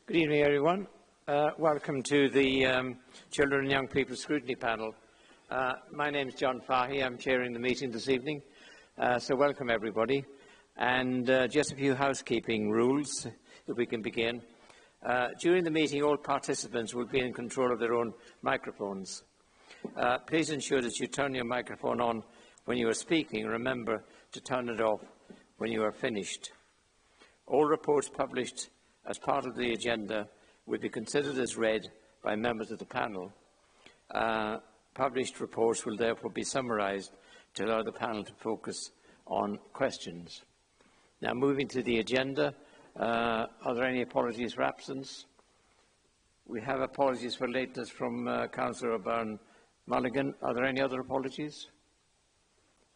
Good evening, everyone. Welcome to the Children and Young People Scrutiny Panel. My name is John Fahy. I'm chairing the meeting this evening. So welcome, everybody. And just a few housekeeping rules, if we can begin. During the meeting, all participants will be in control of their own microphones. Please ensure that you turn your microphone on when you are speaking. Remember to turn it off when you are finished. All reports published as part of the agenda will be considered as read by members of the panel. Published reports will therefore be summarised to allow the panel to focus on questions. Now, moving to the agenda, are there any apologies for absence? We have apologies for lateness from Councillor O'Byrne Mulligan. Are there any other apologies?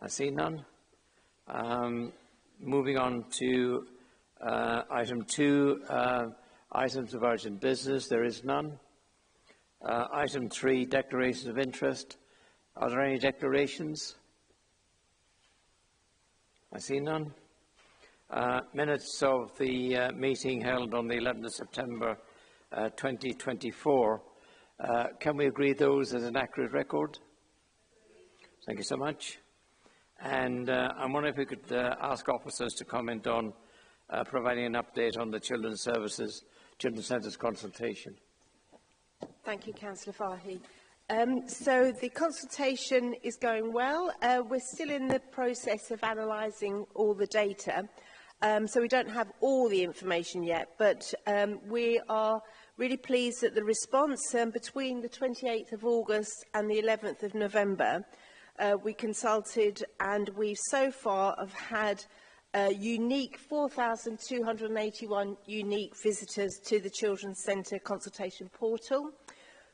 I see none. Moving on to item 2, items of urgent business. There is none. Item 3, declarations of interest. Are there any declarations? I see none. Minutes of the meeting held on the 11th of September 2024. Can we agree those as an accurate record? Thank you so much. And I'm wondering if we could ask officers to comment on providing an update on the Children's Centre's consultation. Thank you, Councillor Fahy. So the consultation is going well. We're still in the process of analysing all the data, so we don't have all the information yet, but we are really pleased that the response between the 28th of August and the 11th of November, we consulted, and we so far have had unique 4,281 unique visitors to the Children's Centre consultation portal.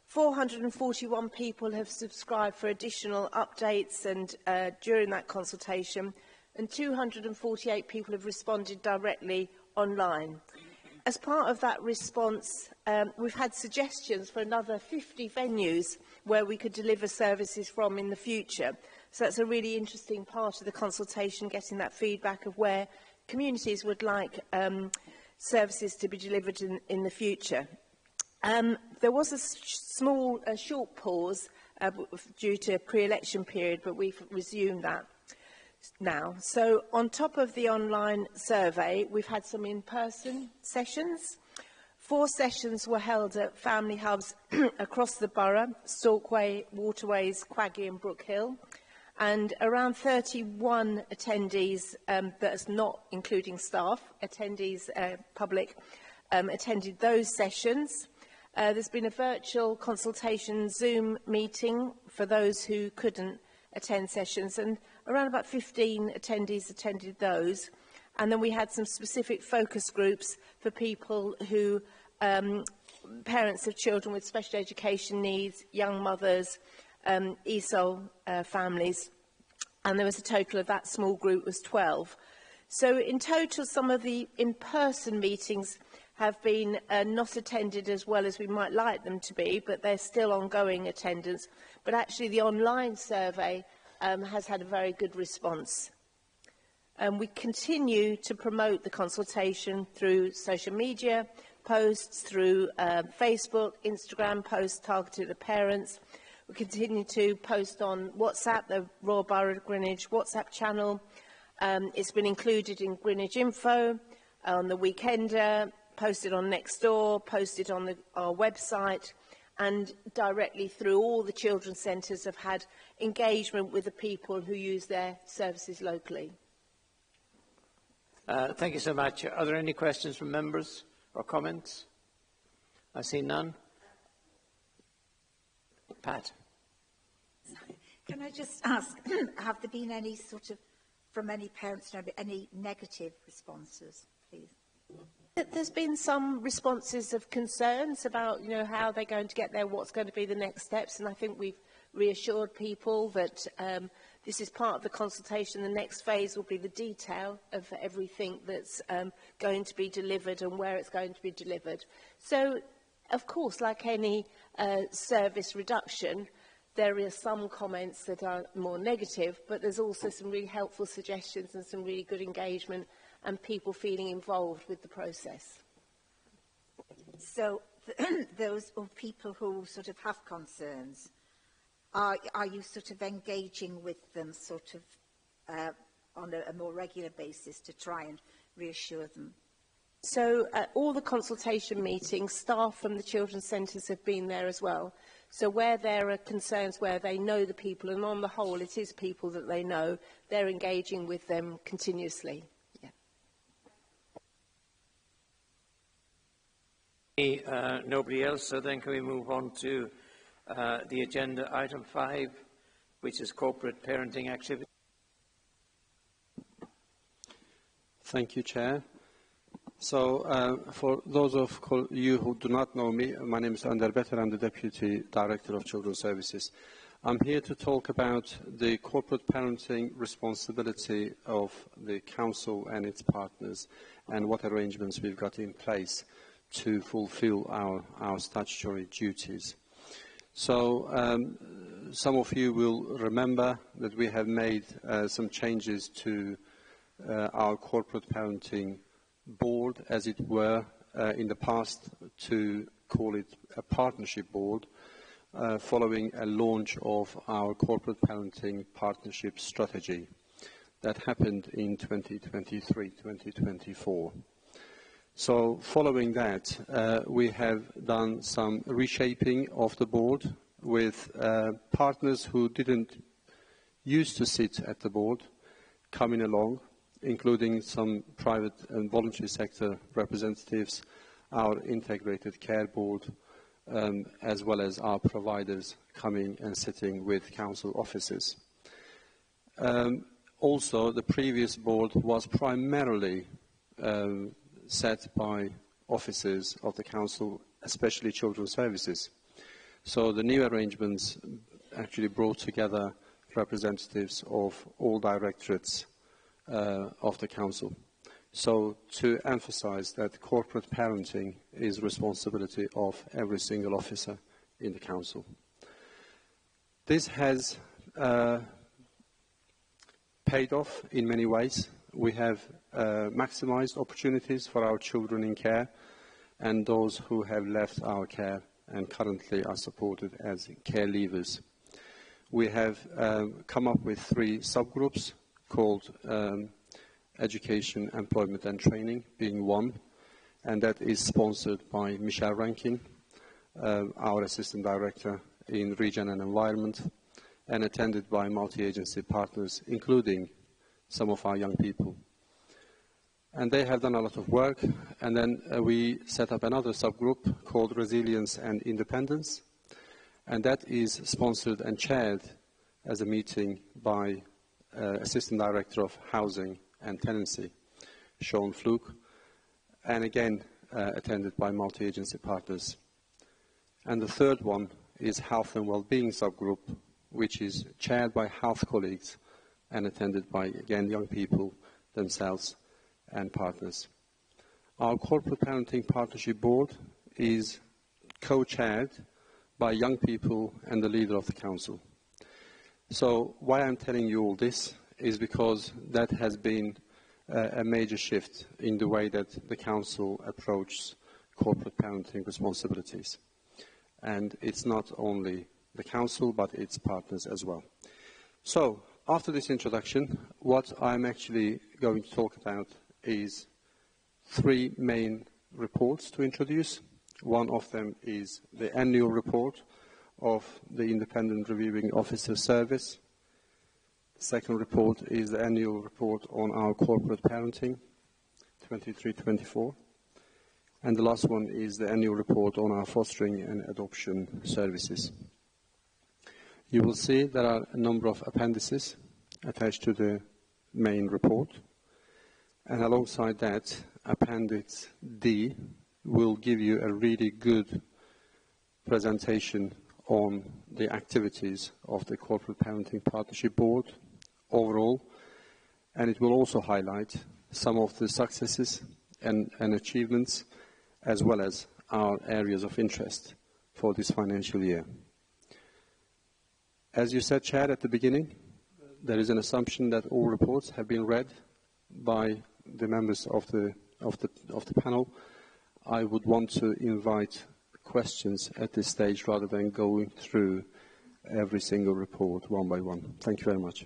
441 people have subscribed for additional updates and during that consultation, and 248 people have responded directly online. As part of that response, we've had suggestions for another 50 venues where we could deliver services from in the future. So that's a really interesting part of the consultation, getting that feedback of where communities would like services to be delivered in the future. There was a short pause due to a pre-election period, but we've resumed that now. So on top of the online survey, we've had some in-person sessions. 4 sessions were held at family hubs across the borough: Stalkway, Waterways, Quaggy and Brook Hill. And around 31 attendees, that's not including staff, attendees, public, attended those sessions. There's been a virtual consultation Zoom meeting for those who couldn't attend sessions, and around about 15 attendees attended those. And then we had some specific focus groups for people who, parents of children with special education needs, young mothers, ESOL families, and there was a total of that small group was 12. So in total, some of the in-person meetings have been not attended as well as we might like them to be, but they're still ongoing attendance. But actually the online survey has had a very good response. We continue to promote the consultation through social media posts, through Facebook, Instagram posts targeted at parents. We continue to post on WhatsApp, the Royal Borough of Greenwich WhatsApp channel. It's been included in Greenwich Info, on the Weekender, posted on Nextdoor, posted on our website, and directly through all the children's centres have had engagement with the people who use their services locally. Thank you so much. Are there any questions from members or comments? I see none. Pat. Can I just ask, have there been any sort of, from any parents, any negative responses, please? There's been some responses of concerns about, how they're going to get there, what's going to be the next steps, and I think we've reassured people that this is part of the consultation. The next phase will be the detail of everything that's going to be delivered and where it's going to be delivered. So, of course, like any service reduction, there are some comments that are more negative, but there's also some really helpful suggestions and some really good engagement and people feeling involved with the process. So those people who sort of have concerns, are you sort of engaging with them sort of on a more regular basis to try and reassure them? So at all the consultation meetings, staff from the children's centres have been there as well. So where there are concerns where they know the people, and on the whole it is people that they know, they're engaging with them continuously. Yeah. Nobody else, so then can we move on to the agenda item 5, which is corporate parenting activity. Thank you, Chair. So, for those of you who do not know me, my name is Önder Beter. I'm the Deputy Director of Children's Services. I'm here to talk about the corporate parenting responsibility of the Council and its partners and what arrangements we've got in place to fulfill our statutory duties. So, some of you will remember that we have made some changes to our corporate parenting board, as it were, in the past, to call it a partnership board, following a launch of our corporate parenting partnership strategy that happened in 2023-2024. So following that, we have done some reshaping of the board with partners who didn't used to sit at the board coming along, including some private and voluntary sector representatives, our integrated care board, as well as our providers coming and sitting with council officers. Also, the previous board was primarily set by officers of the council, especially children's services. So the new arrangements actually brought together representatives of all directorates of the council. So to emphasize that corporate parenting is responsibility of every single officer in the council. This has paid off in many ways. We have maximized opportunities for our children in care and those who have left our care and currently are supported as care leavers. We have come up with 3 subgroups called Education, Employment and Training, being one, and that is sponsored by Michelle Rankin, our Assistant Director in Region and Environment, and attended by multi-agency partners, including some of our young people. And they have done a lot of work, and then we set up another subgroup called Resilience and Independence, and that is sponsored and chaired as a meeting by Assistant Director of Housing and Tenancy, Sean Fluke, and again attended by multi-agency partners. And the third one is Health and Wellbeing subgroup, which is chaired by health colleagues and attended by, again, young people themselves and partners. Our Corporate Parenting Partnership Board is co-chaired by young people and the leader of the council. So why I'm telling you all this is because that has been a major shift in the way that the council approaches corporate parenting responsibilities. And it's not only the council, but its partners as well. So, after this introduction, what I'm actually going to talk about is 3 main reports to introduce. One of them is the annual report of the Independent Reviewing Officer Service. The second report is the annual report on our corporate parenting, 23-24. And the last one is the annual report on our fostering and adoption services. You will see there are a number of appendices attached to the main report. And alongside that, Appendix D will give you a really good presentation on the activities of the Corporate Parenting Partnership Board overall, and it will also highlight some of the successes and achievements, as well as our areas of interest for this financial year. As you said, Chair, at the beginning, there is an assumption that all reports have been read by the members of the panel. I would want to invite questions at this stage rather than going through every single report one by one. Thank you very much.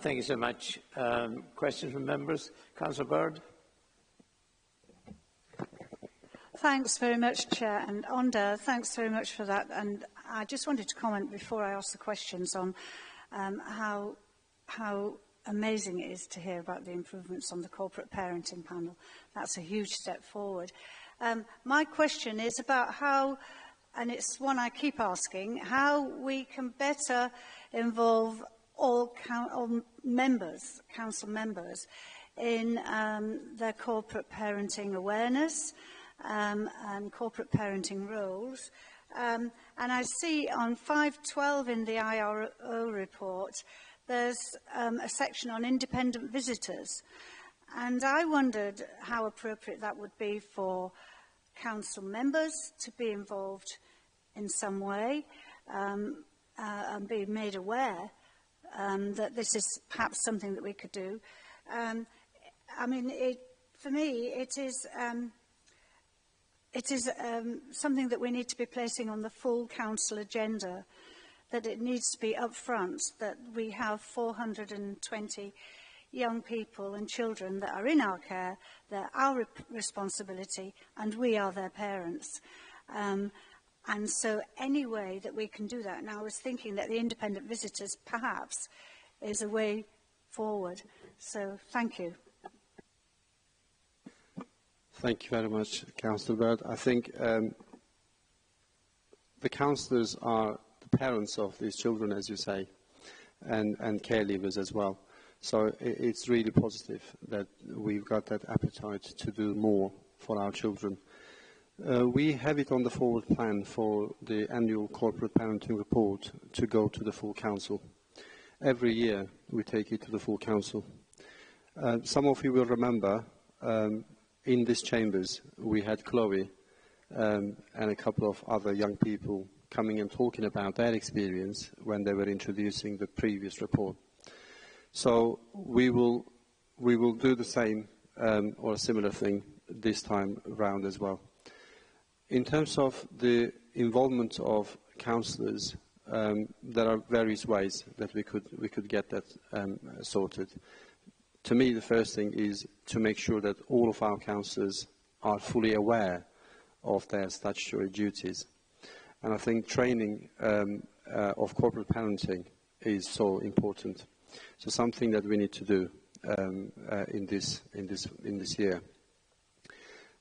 Thank you so much. Questions from members? Councillor Bird. Thanks very much, Chair. And Onda, thanks very much for that. And I just wanted to comment before I ask the questions on how amazing it is to hear about the improvements on the corporate parenting panel. That's a huge step forward. My question is about how, and it's one I keep asking, how we can better involve all members, council members, in their corporate parenting awareness and corporate parenting roles. And I see on 512 in the IRO report, there's a section on independent visitors. And I wondered how appropriate that would be for council members to be involved in some way and be made aware that this is perhaps something that we could do. I mean, for me, it is something that we need to be placing on the full council agenda, that it needs to be upfront, that we have 420 young people and children that are in our care, they're our responsibility, and we are their parents. And so any way that we can do that, and I was thinking that the independent visitors perhaps is a way forward. So thank you. Thank you very much, Councillor Bird. I think the councillors are the parents of these children, as you say, and care leavers as well. So it's really positive that we've got that appetite to do more for our children. We have it on the forward plan for the annual corporate parenting report to go to the full council. Every year we take it to the full council. Some of you will remember in these chambers we had Chloe and a couple of other young people coming and talking about their experience when they were introducing the previous report. So we will do the same or a similar thing this time round as well. In terms of the involvement of councillors, there are various ways that we could get that sorted. To me, the first thing is to make sure that all of our councillors are fully aware of their statutory duties. And I think training of corporate parenting is so important. So something that we need to do in this year.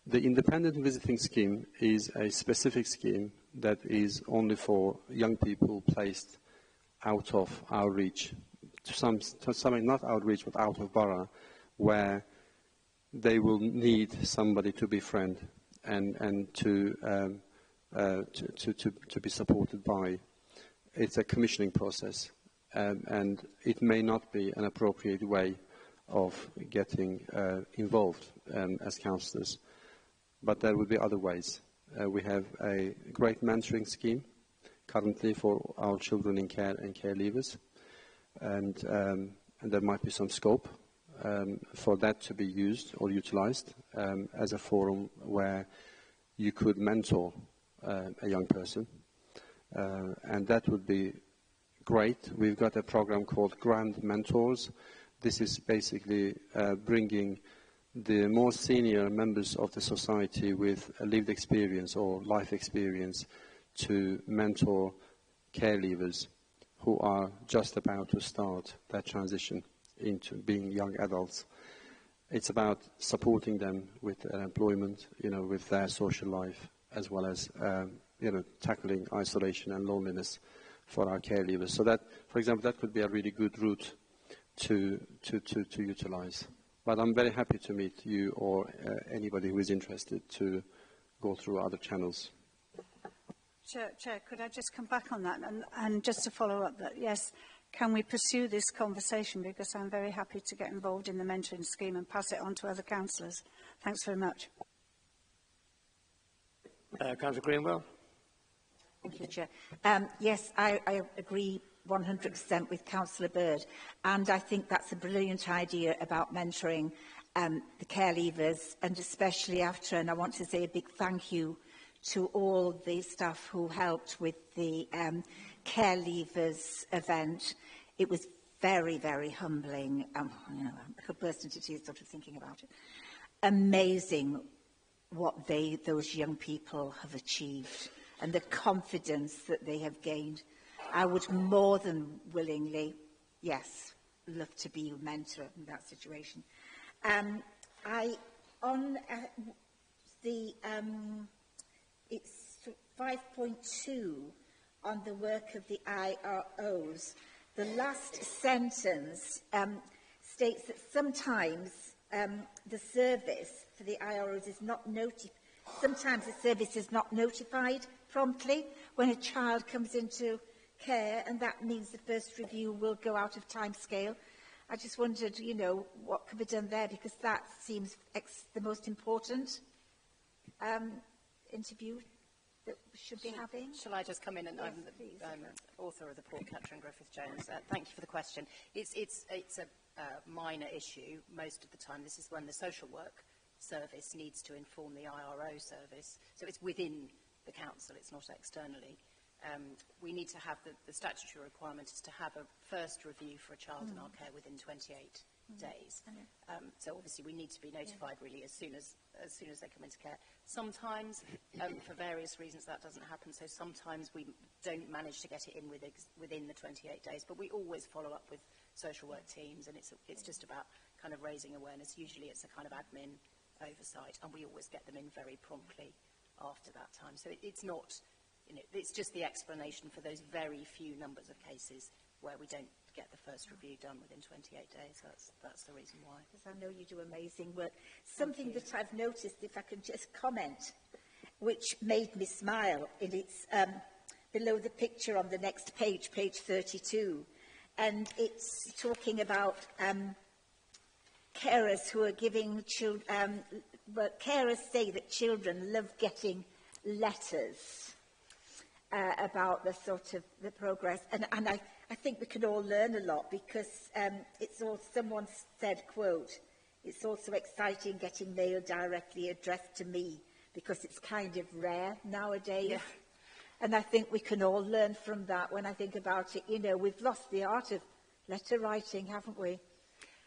The independent visiting scheme is a specific scheme that is only for young people placed out of our reach, to some not out of reach but out of borough, where they will need somebody to befriend and to be supported by. It's a commissioning process, and it may not be an appropriate way of getting involved as councillors. But there will be other ways. We have a great mentoring scheme currently for our children in care and care leavers. And there might be some scope for that to be used or utilised as a forum where you could mentor a young person. And that would be great. We've got a program called Grand Mentors. This is basically bringing the more senior members of the society with a lived experience or life experience to mentor care leavers who are just about to start that transition into being young adults. It's about supporting them with their employment, with their social life, as well as, tackling isolation and loneliness for our care leavers. So that, for example, that could be a really good route to utilize. But I'm very happy to meet you or anybody who is interested to go through other channels. Chair, could I just come back on that and just to follow up that, yes, can we pursue this conversation, because I'm very happy to get involved in the mentoring scheme and pass it on to other councillors. Thanks very much. Councillor Greenwell. Thank you, Chair. Yes, I agree 100% with Councillor Bird, and I think that's a brilliant idea about mentoring the care leavers, and especially after, and I want to say a big thank you to all the staff who helped with the care leavers event. It was very, very humbling. You know, I could burst into tears sort of thinking about it. Amazing what those young people have achieved and the confidence that they have gained. I would more than willingly, yes, love to be a mentor in that situation. It's 5.2 on the work of the IROs. The last sentence states that sometimes the service for the IROs is not notified. Sometimes the service is not notified promptly when a child comes into care, and that means the first review will go out of timescale. I just wondered, you know, what could be done there, because that seems the most important interview that we should be having. Shall I just come in? And yes, I'm the author of the report, Catherine Griffith-Jones. Thank you for the question. It's a minor issue most of the time. This is when the social work service needs to inform the IRO service. So it's within the council, it's not externally. We need to have the statutory requirement is to have a first review for a child in our care within 28 days. So obviously we need to be notified really as soon as they come into care. Sometimes, for various reasons, that doesn't happen. So sometimes we don't manage to get it in within the 28 days. But we always follow up with social work teams, and it's just about kind of raising awareness. Usually it's a kind of admin oversight, and we always get them in very promptly after that time. So it's not. You know, it's just the explanation for those very few numbers of cases where we don't get the first review done within 28 days. That's the reason why. Because I know you do amazing work. Something that I've noticed, if I can just comment, which made me smile, and it's below the picture on the next page, page 32, and it's talking about carers who are giving children, but carers say that children love getting letters about the sort of the progress, and I think we can all learn a lot, because it's all, someone said, quote, it's also exciting getting mail directly addressed to me, because it's kind of rare nowadays. Yeah. And I think we can all learn from that. When I think about it, you know, we've lost the art of letter writing, haven't we?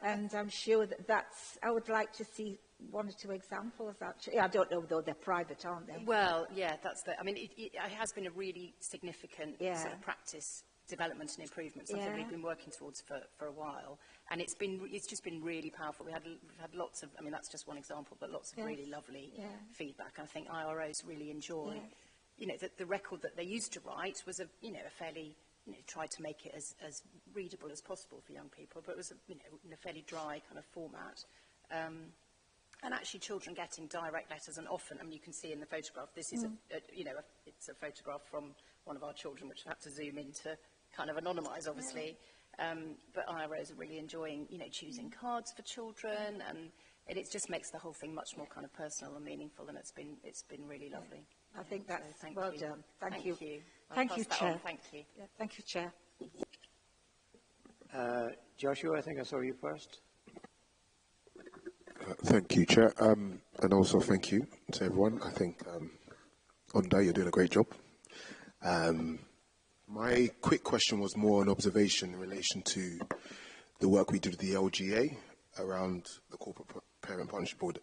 And I'm sure that's, I would like to see one or two examples, actually. I don't know, though, they're private, aren't they? Well, yeah, that's the, I mean, it has been a really significant sort of practice development and improvement, something we've been working towards for a while. And it's just been really powerful. We've had lots of, I mean, that's just one example, but lots of really lovely feedback. And I think IROs really enjoy, you know, the record that they used to write was a fairly, you know, tried to make it as readable as possible for young people, but it was, you know, in a fairly dry kind of format. And actually children getting direct letters, and often, I mean, you can see in the photograph, this is, it's a photograph from one of our children, which I have to zoom in to kind of anonymise, obviously. But IROs are really enjoying, you know, choosing cards for children, and it just makes the whole thing much more kind of personal and meaningful, and it's been really lovely. I think that's so well done. Thank you. Thank you, Chair. Thank you. Yeah, thank you, Chair. Joshua, I think I saw you first. Thank you, Chair, and also thank you to everyone. I think, Onda, you're doing a great job. My quick question was more an observation in relation to the work we did with the LGA around the Corporate Parent Partnership Board.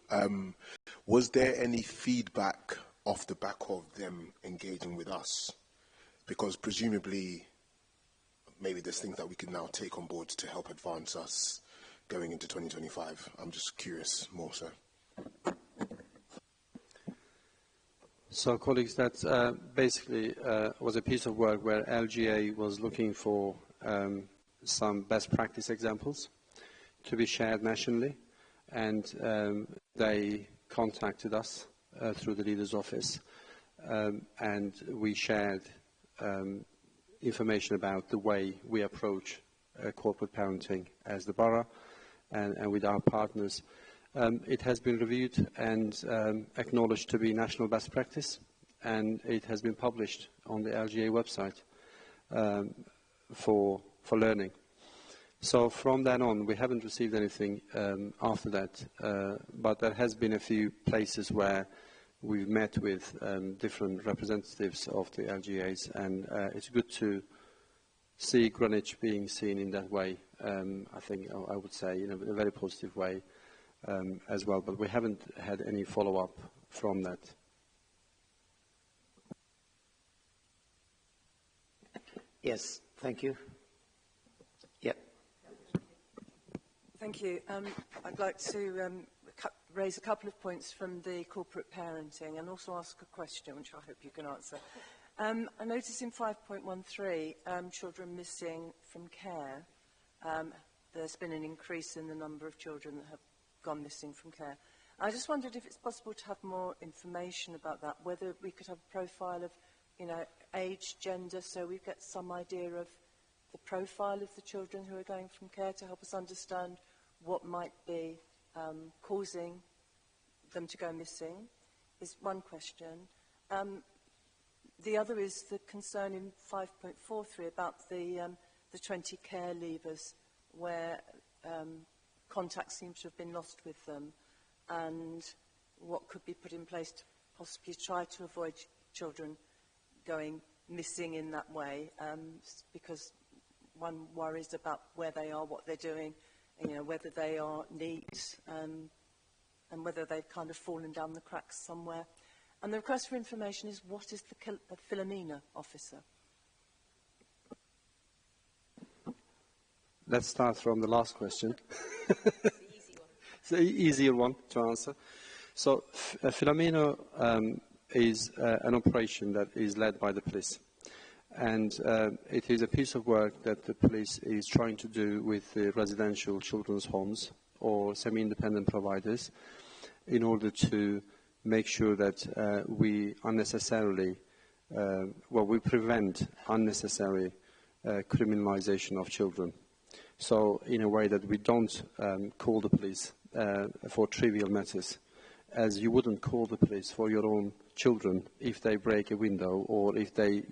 Was there any feedback off the back of them engaging with us? Because presumably, maybe there's things that we can now take on board to help advance us going into 2025. I'm just curious more so. So, colleagues, that basically was a piece of work where LGA was looking for some best practice examples to be shared nationally, and they contacted us through the leader's office, and we shared information about the way we approach corporate parenting as the borough and with our partners. It has been reviewed and acknowledged to be national best practice, and it has been published on the LGA website for learning. So from then on, we haven't received anything after that, but there has been a few places where we've met with different representatives of the LGAs, and it's good to see Greenwich being seen in that way. I think I would say in a very positive way as well, but we haven't had any follow-up from that. Yes, thank you. Yep. Thank you. I'd like to raise a couple of points from the corporate parenting and also ask a question, which I hope you can answer. I notice in 5.13, children missing from care, there's been an increase in the number of children that have gone missing from care. I just wondered if it's possible to have more information about that, whether we could have a profile of, age, gender, so we get some idea of the profile of the children who are going from care to help us understand what might be causing them to go missing, is one question. The other is the concern in 5.43 about the 20 care leavers where contact seems to have been lost with them, and what could be put in place to possibly try to avoid children going missing in that way, because one worries about where they are, what they're doing, whether they are neat, and whether they've kind of fallen down the cracks somewhere. And the request for information is, what is the Philomena officer? Let's start from the last question. It's the easier one to answer. So Philomena is an operation that is led by the police. And it is a piece of work that the police is trying to do with the residential children's homes or semi-independent providers in order to make sure that we unnecessarily, we prevent unnecessary criminalization of children. So in a way that we don't call the police for trivial matters, as you wouldn't call the police for your own children if they break a window or if they,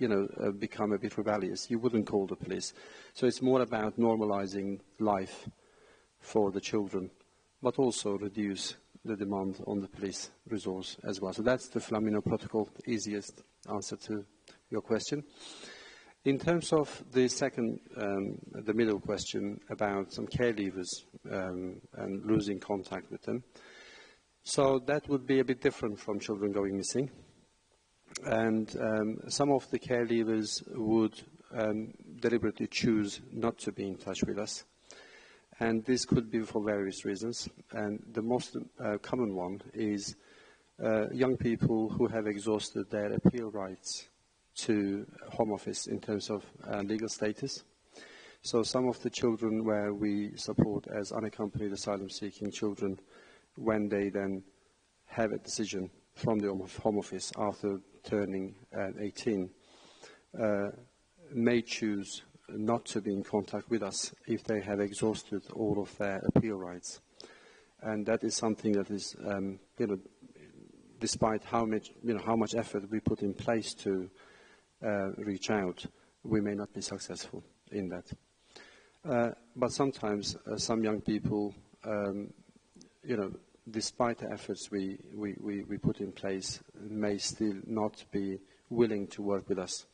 become a bit rebellious. You wouldn't call the police. So it's more about normalizing life for the children, but also reduce the demand on the police resource as well. So that's the Philomena protocol, the easiest answer to your question. In terms of the second, the middle question about some care leavers and losing contact with them, so that would be a bit different from children going missing. And some of the care leavers would deliberately choose not to be in touch with us. And this could be for various reasons. And the most common one is young people who have exhausted their appeal rights to Home Office in terms of legal status. So some of the children where we support as unaccompanied asylum-seeking children, when they then have a decision from the Home Office after turning 18, may choose not to be in contact with us if they have exhausted all of their appeal rights. And that is something that is, despite how much effort we put in place to reach out, we may not be successful in that. But sometimes some young people, despite the efforts we put in place, may still not be willing to work with us.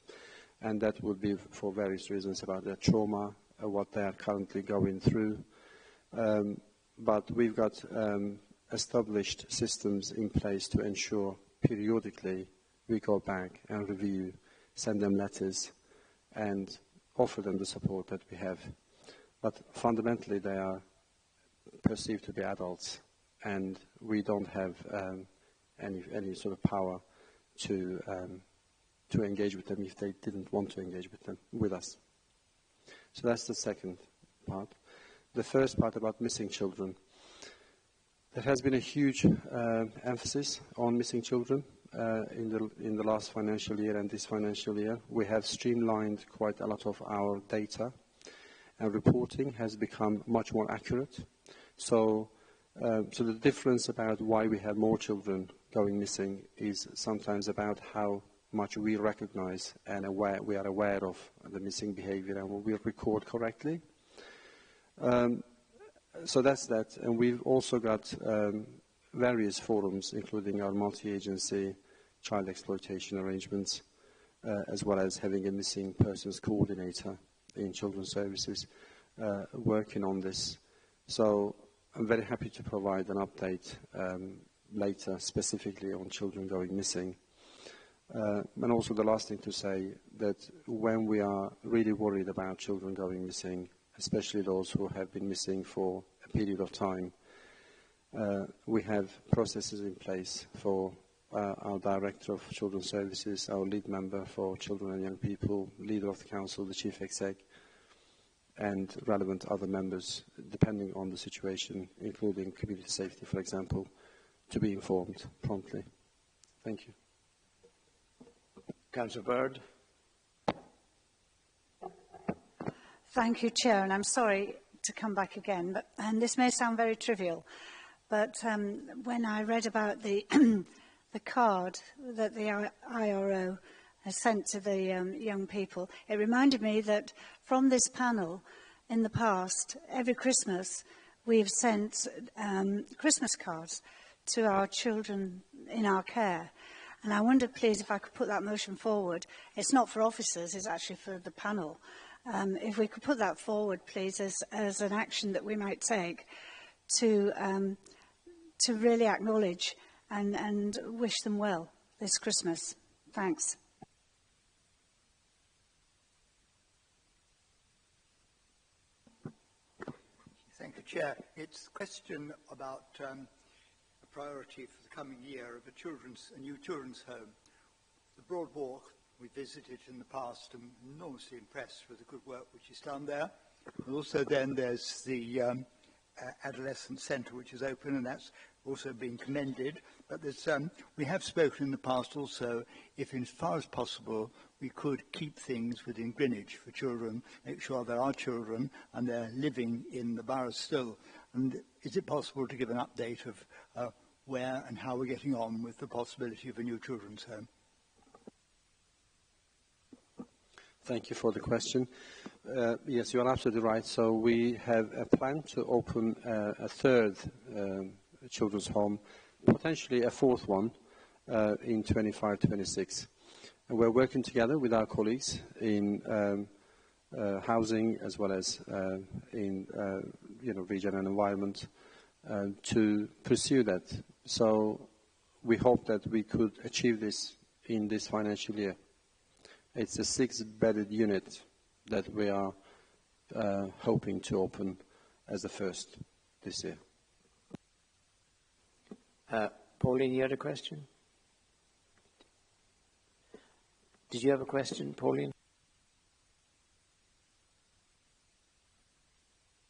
And that would be for various reasons about their trauma, what they are currently going through. But we've got established systems in place to ensure periodically we go back and review, send them letters, and offer them the support that we have. But fundamentally, they are perceived to be adults, and we don't have any sort of power to engage with them if they didn't want to engage with us. So that's the second part. The first part about missing children. There has been a huge emphasis on missing children in the last financial year and this financial year. We have streamlined quite a lot of our data, and reporting has become much more accurate. So the difference about why we have more children going missing is sometimes about how much we recognize and we are aware of the missing behavior and we record correctly. So that's that. And we've also got various forums, including our multi-agency child exploitation arrangements, as well as having a missing persons coordinator in children's services working on this. So I'm very happy to provide an update later, specifically on children going missing. And also the last thing to say, that when we are really worried about children going missing, especially those who have been missing for a period of time, we have processes in place for our Director of Children's Services, our lead member for children and young people, leader of the Council, the Chief Exec, and relevant other members, depending on the situation, including community safety, for example, to be informed promptly. Thank you. Councillor Bird. Thank you, Chair, and I'm sorry to come back again, but, and this may sound very trivial, but when I read about the the card that the IRO has sent to the young people, it reminded me that from this panel, in the past, every Christmas, we've sent Christmas cards to our children in our care. And I wondered, please, if I could put that motion forward. It's not for officers, it's actually for the panel. If we could put that forward, please, as an action that we might take to really acknowledge and wish them well this Christmas. Thanks. Thank you, Chair. It's a question about a priority for the coming year of a new children's home. The Broad Walk we visited in the past and enormously impressed with the good work which is done there. And also then there's the adolescent centre which is open, and that's also been commended. But there's, we have spoken in the past also if as far as possible we could keep things within Greenwich for children, make sure there are children and they're living in the borough still. And is it possible to give an update of where and how we're getting on with the possibility of a new children's home? Thank you for the question. Yes, you are absolutely right. So we have a plan to open a third children's home, potentially a fourth one in 25-26. And we're working together with our colleagues in housing as well as in region and environment to pursue that. So we hope that we could achieve this in this financial year. It's a 6-bedded unit that we are hoping to open as the first this year. Pauline, you had a question? Did you have a question, Pauline?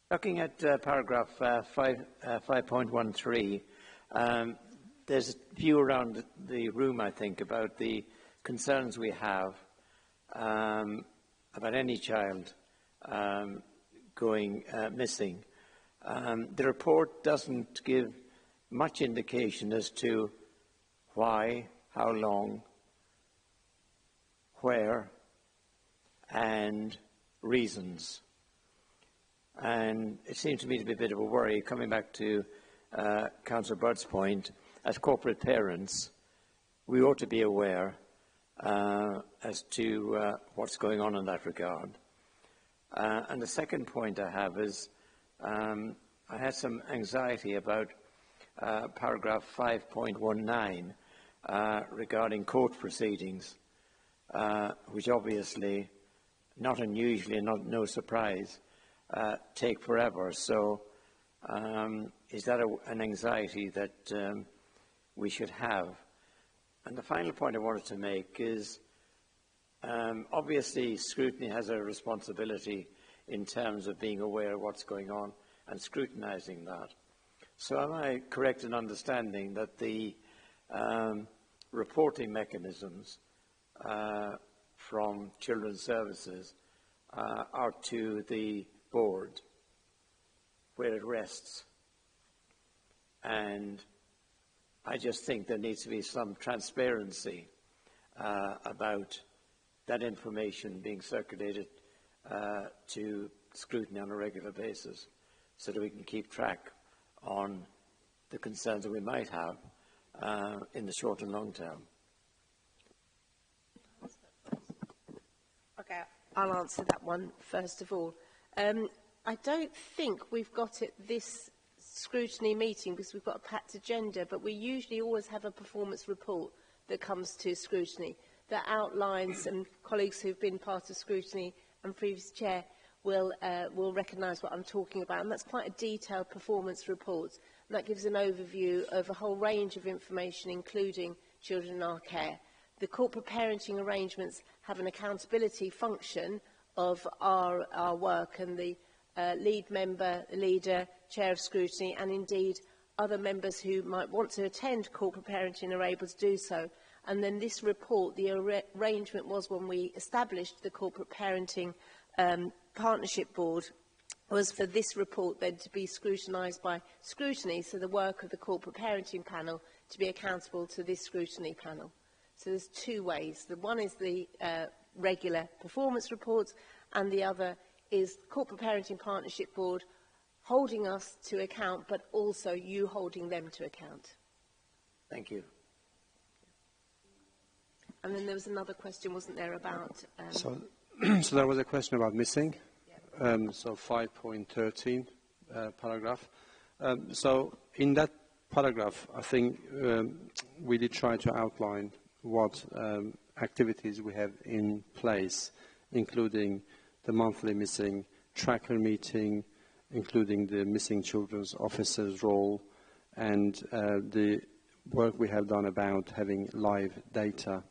Looking at paragraph 5.13, there's a view around the room, I think, about the concerns we have about any child going missing. The report doesn't give much indication as to why, how long, where, and reasons. And it seems to me to be a bit of a worry, coming back to Councillor Bird's point, as corporate parents, we ought to be aware as to what's going on in that regard. And the second point I have is, I had some anxiety about paragraph 5.19 regarding court proceedings, which obviously, not unusually and no surprise, take forever. So is that an anxiety that we should have? And the final point I wanted to make is, obviously Scrutiny has a responsibility in terms of being aware of what's going on and scrutinising that. So am I correct in understanding that the reporting mechanisms from Children's Services are to the board where it rests? And I just think there needs to be some transparency about that information being circulated to Scrutiny on a regular basis. so that we can keep track on the concerns that we might have in the short and long term. Okay, I'll answer that one first of all. I don't think we've got it this scrutiny meeting because we've got a packed agenda, but we usually always have a performance report that comes to scrutiny that outlines, and colleagues who've been part of scrutiny and previous chair will recognise what I'm talking about. And that's quite a detailed performance report. And that gives an overview of a whole range of information, including children in our care. The corporate parenting arrangements have an accountability function of our work, and the lead member, leader, chair of scrutiny, and indeed other members who might want to attend corporate parenting are able to do so. And then this report, the arrangement was when we established the corporate parenting partnership board, was for this report then to be scrutinised by scrutiny, so the work of the corporate parenting panel to be accountable to this scrutiny panel. So there's two ways. The one is the regular performance reports, and the other is corporate parenting partnership board holding us to account, but also you holding them to account. Thank you. And then there was another question, wasn't there, about... So there was a question about missing. So 5.13 paragraph. So in that paragraph, I think we did try to outline what activities we have in place, including the monthly missing tracker meeting, including the missing children's officer's role, and the work we have done about having live data.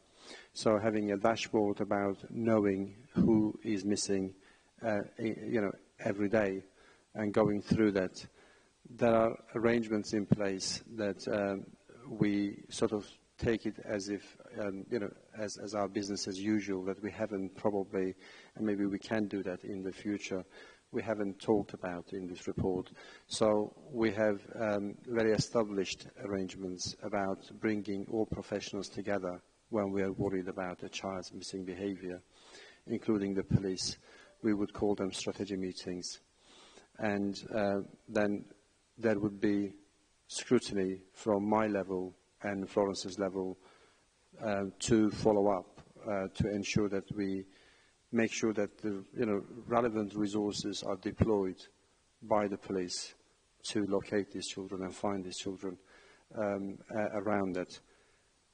So having a dashboard about knowing who is missing, every day, and going through that. There are arrangements in place that we sort of take it as if, as our business as usual, that we haven't probably, and maybe we can do that in the future, we haven't talked about in this report. So we have very established arrangements about bringing all professionals together when we are worried about a child's missing behaviour, including the police. We would call them strategy meetings. And then there would be scrutiny from my level and Florence's level to follow up, to ensure that we make sure that the relevant resources are deployed by the police to locate these children and find these children around that.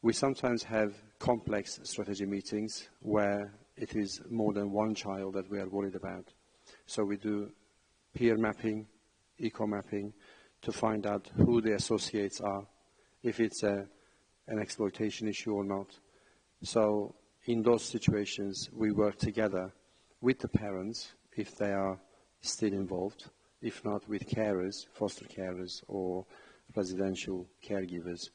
We sometimes have complex strategy meetings where it is more than one child that we are worried about. So we do peer mapping, eco-mapping, to find out who the associates are, if it's an exploitation issue or not. So in those situations, we work together with the parents, if they are still involved, if not with carers, foster carers, or residential caregivers,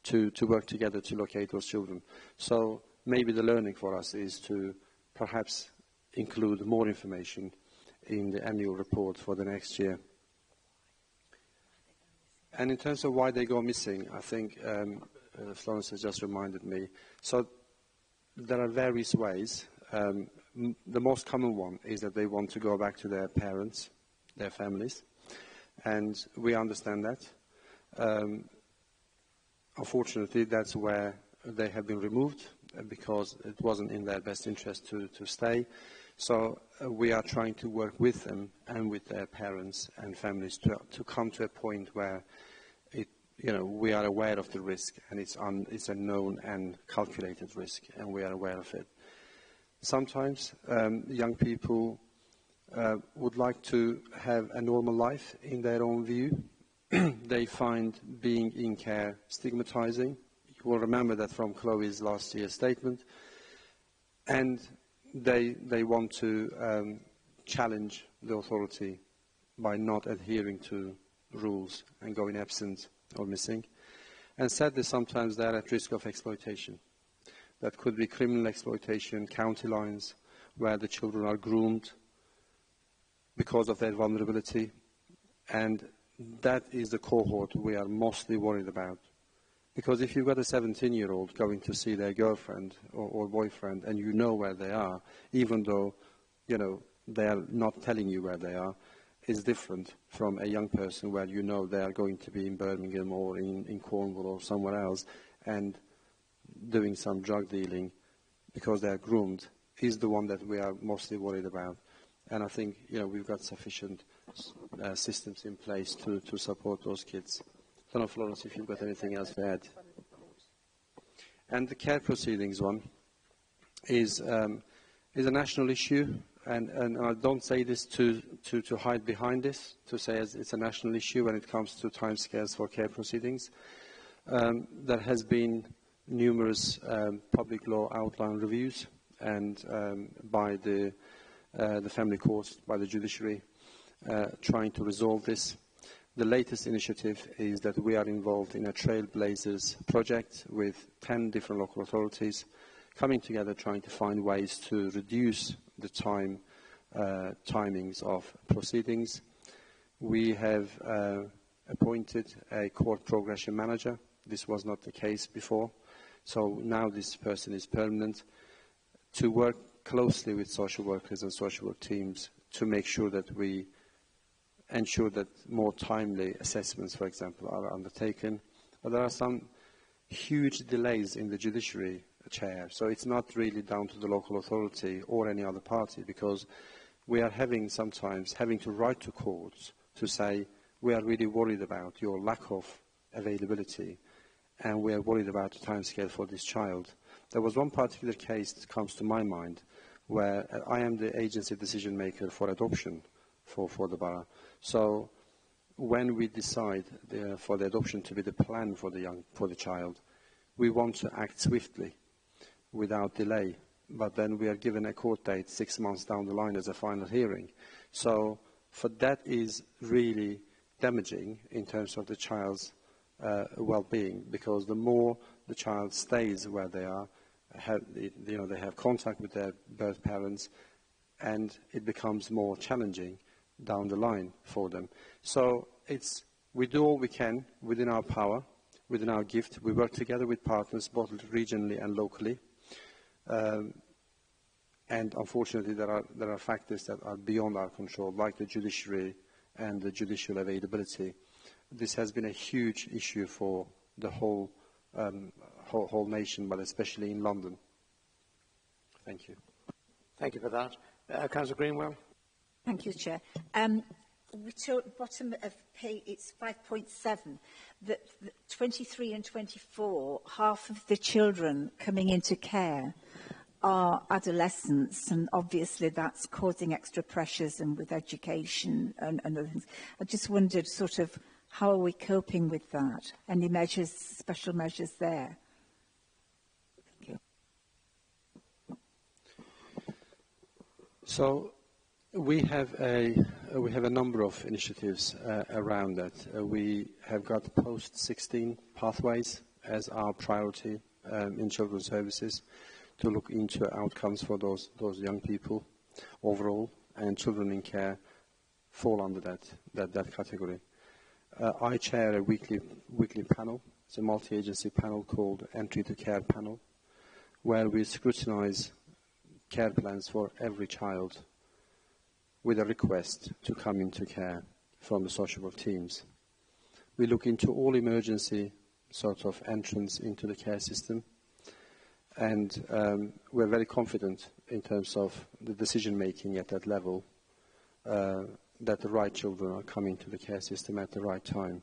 to work together to locate those children. So maybe the learning for us is to perhaps include more information in the annual report for the next year. And in terms of why they go missing, I think Florence has just reminded me. So there are various ways. The most common one is that they want to go back to their parents, their families, and we understand that. Unfortunately, that's where they have been removed because it wasn't in their best interest to stay. So we are trying to work with them and with their parents and families to come to a point where we are aware of the risk, and it's a known and calculated risk, and we are aware of it. Sometimes young people would like to have a normal life in their own view. They find being in care stigmatizing. You will remember that from Chloe's last year's statement. And they want to challenge the authority by not adhering to rules and going absent or missing. And sadly, sometimes they are at risk of exploitation. That could be criminal exploitation, county lines, where the children are groomed because of their vulnerability. And that is the cohort we are mostly worried about. Because if you've got a 17-year-old going to see their girlfriend or boyfriend, and you know where they are, even though, they are not telling you where they are, is different from a young person where you know they are going to be in Birmingham or in Cornwall or somewhere else and doing some drug dealing because they are groomed is the one that we are mostly worried about. And I think, you know, we've got sufficient systems in place to support those kids. I don't know, Florence, if you've got anything else to add. And the care proceedings one is a national issue, and I don't say this to hide behind this, to say it's a national issue when it comes to timescales for care proceedings. There has been numerous public law outline reviews and by the family courts, by the judiciary, trying to resolve this. The latest initiative is that we are involved in a Trailblazers project with 10 different local authorities coming together trying to find ways to reduce the timings of proceedings. We have appointed a court progression manager. This was not the case before. So now this person is permanent to work closely with social workers and social work teams to make sure that we ensure that more timely assessments, for example, are undertaken. But there are some huge delays in the judiciary, Chair, so it's not really down to the local authority or any other party, because we are sometimes having to write to courts to say we are really worried about your lack of availability and we are worried about the timescale for this child. There was one particular case that comes to my mind where I am the agency decision maker for adoption for the borough. So when we decide for the adoption to be the plan for the child, we want to act swiftly without delay. But then we are given a court date 6 months down the line as a final hearing. So for that is really damaging in terms of the child's well-being, because the more the child stays where they are, they have contact with their birth parents, and it becomes more challenging down the line for them. So we do all we can within our power, within our gift. We work together with partners, both regionally and locally. And unfortunately, there are factors that are beyond our control, like the judiciary and the judicial availability. This has been a huge issue for the whole nation, but especially in London. Thank you. Thank you for that. Councillor Greenwell. Thank you, Chair. We saw at the bottom of page, it's 5.7, that 23 and 24, half of the children coming into care are adolescents, and obviously that's causing extra pressures and with education and other things. I just wondered sort of how are we coping with that? Any measures, special measures there? Thank you. So we have a number of initiatives around that. We have got post-16 pathways as our priority in children's services, to look into outcomes for those young people overall, and children in care fall under that category. I chair a weekly panel. It's a multi-agency panel called Entry to Care Panel, where we scrutinize care plans for every child with a request to come into care from the social work teams. We look into all emergency sort of entrance into the care system, and we're very confident in terms of the decision-making at that level, that the right children are coming to the care system at the right time.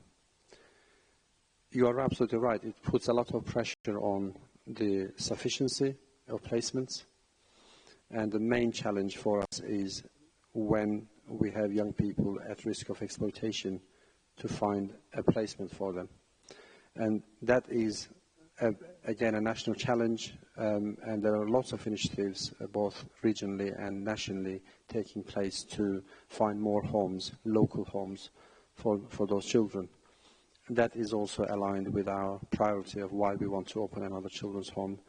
You are absolutely right. It puts a lot of pressure on the sufficiency of placements, and the main challenge for us is when we have young people at risk of exploitation to find a placement for them. And that is, again, a national challenge, and there are lots of initiatives, both regionally and nationally, taking place to find more homes, local homes, for those children. That is also aligned with our priority of why we want to open another children's home,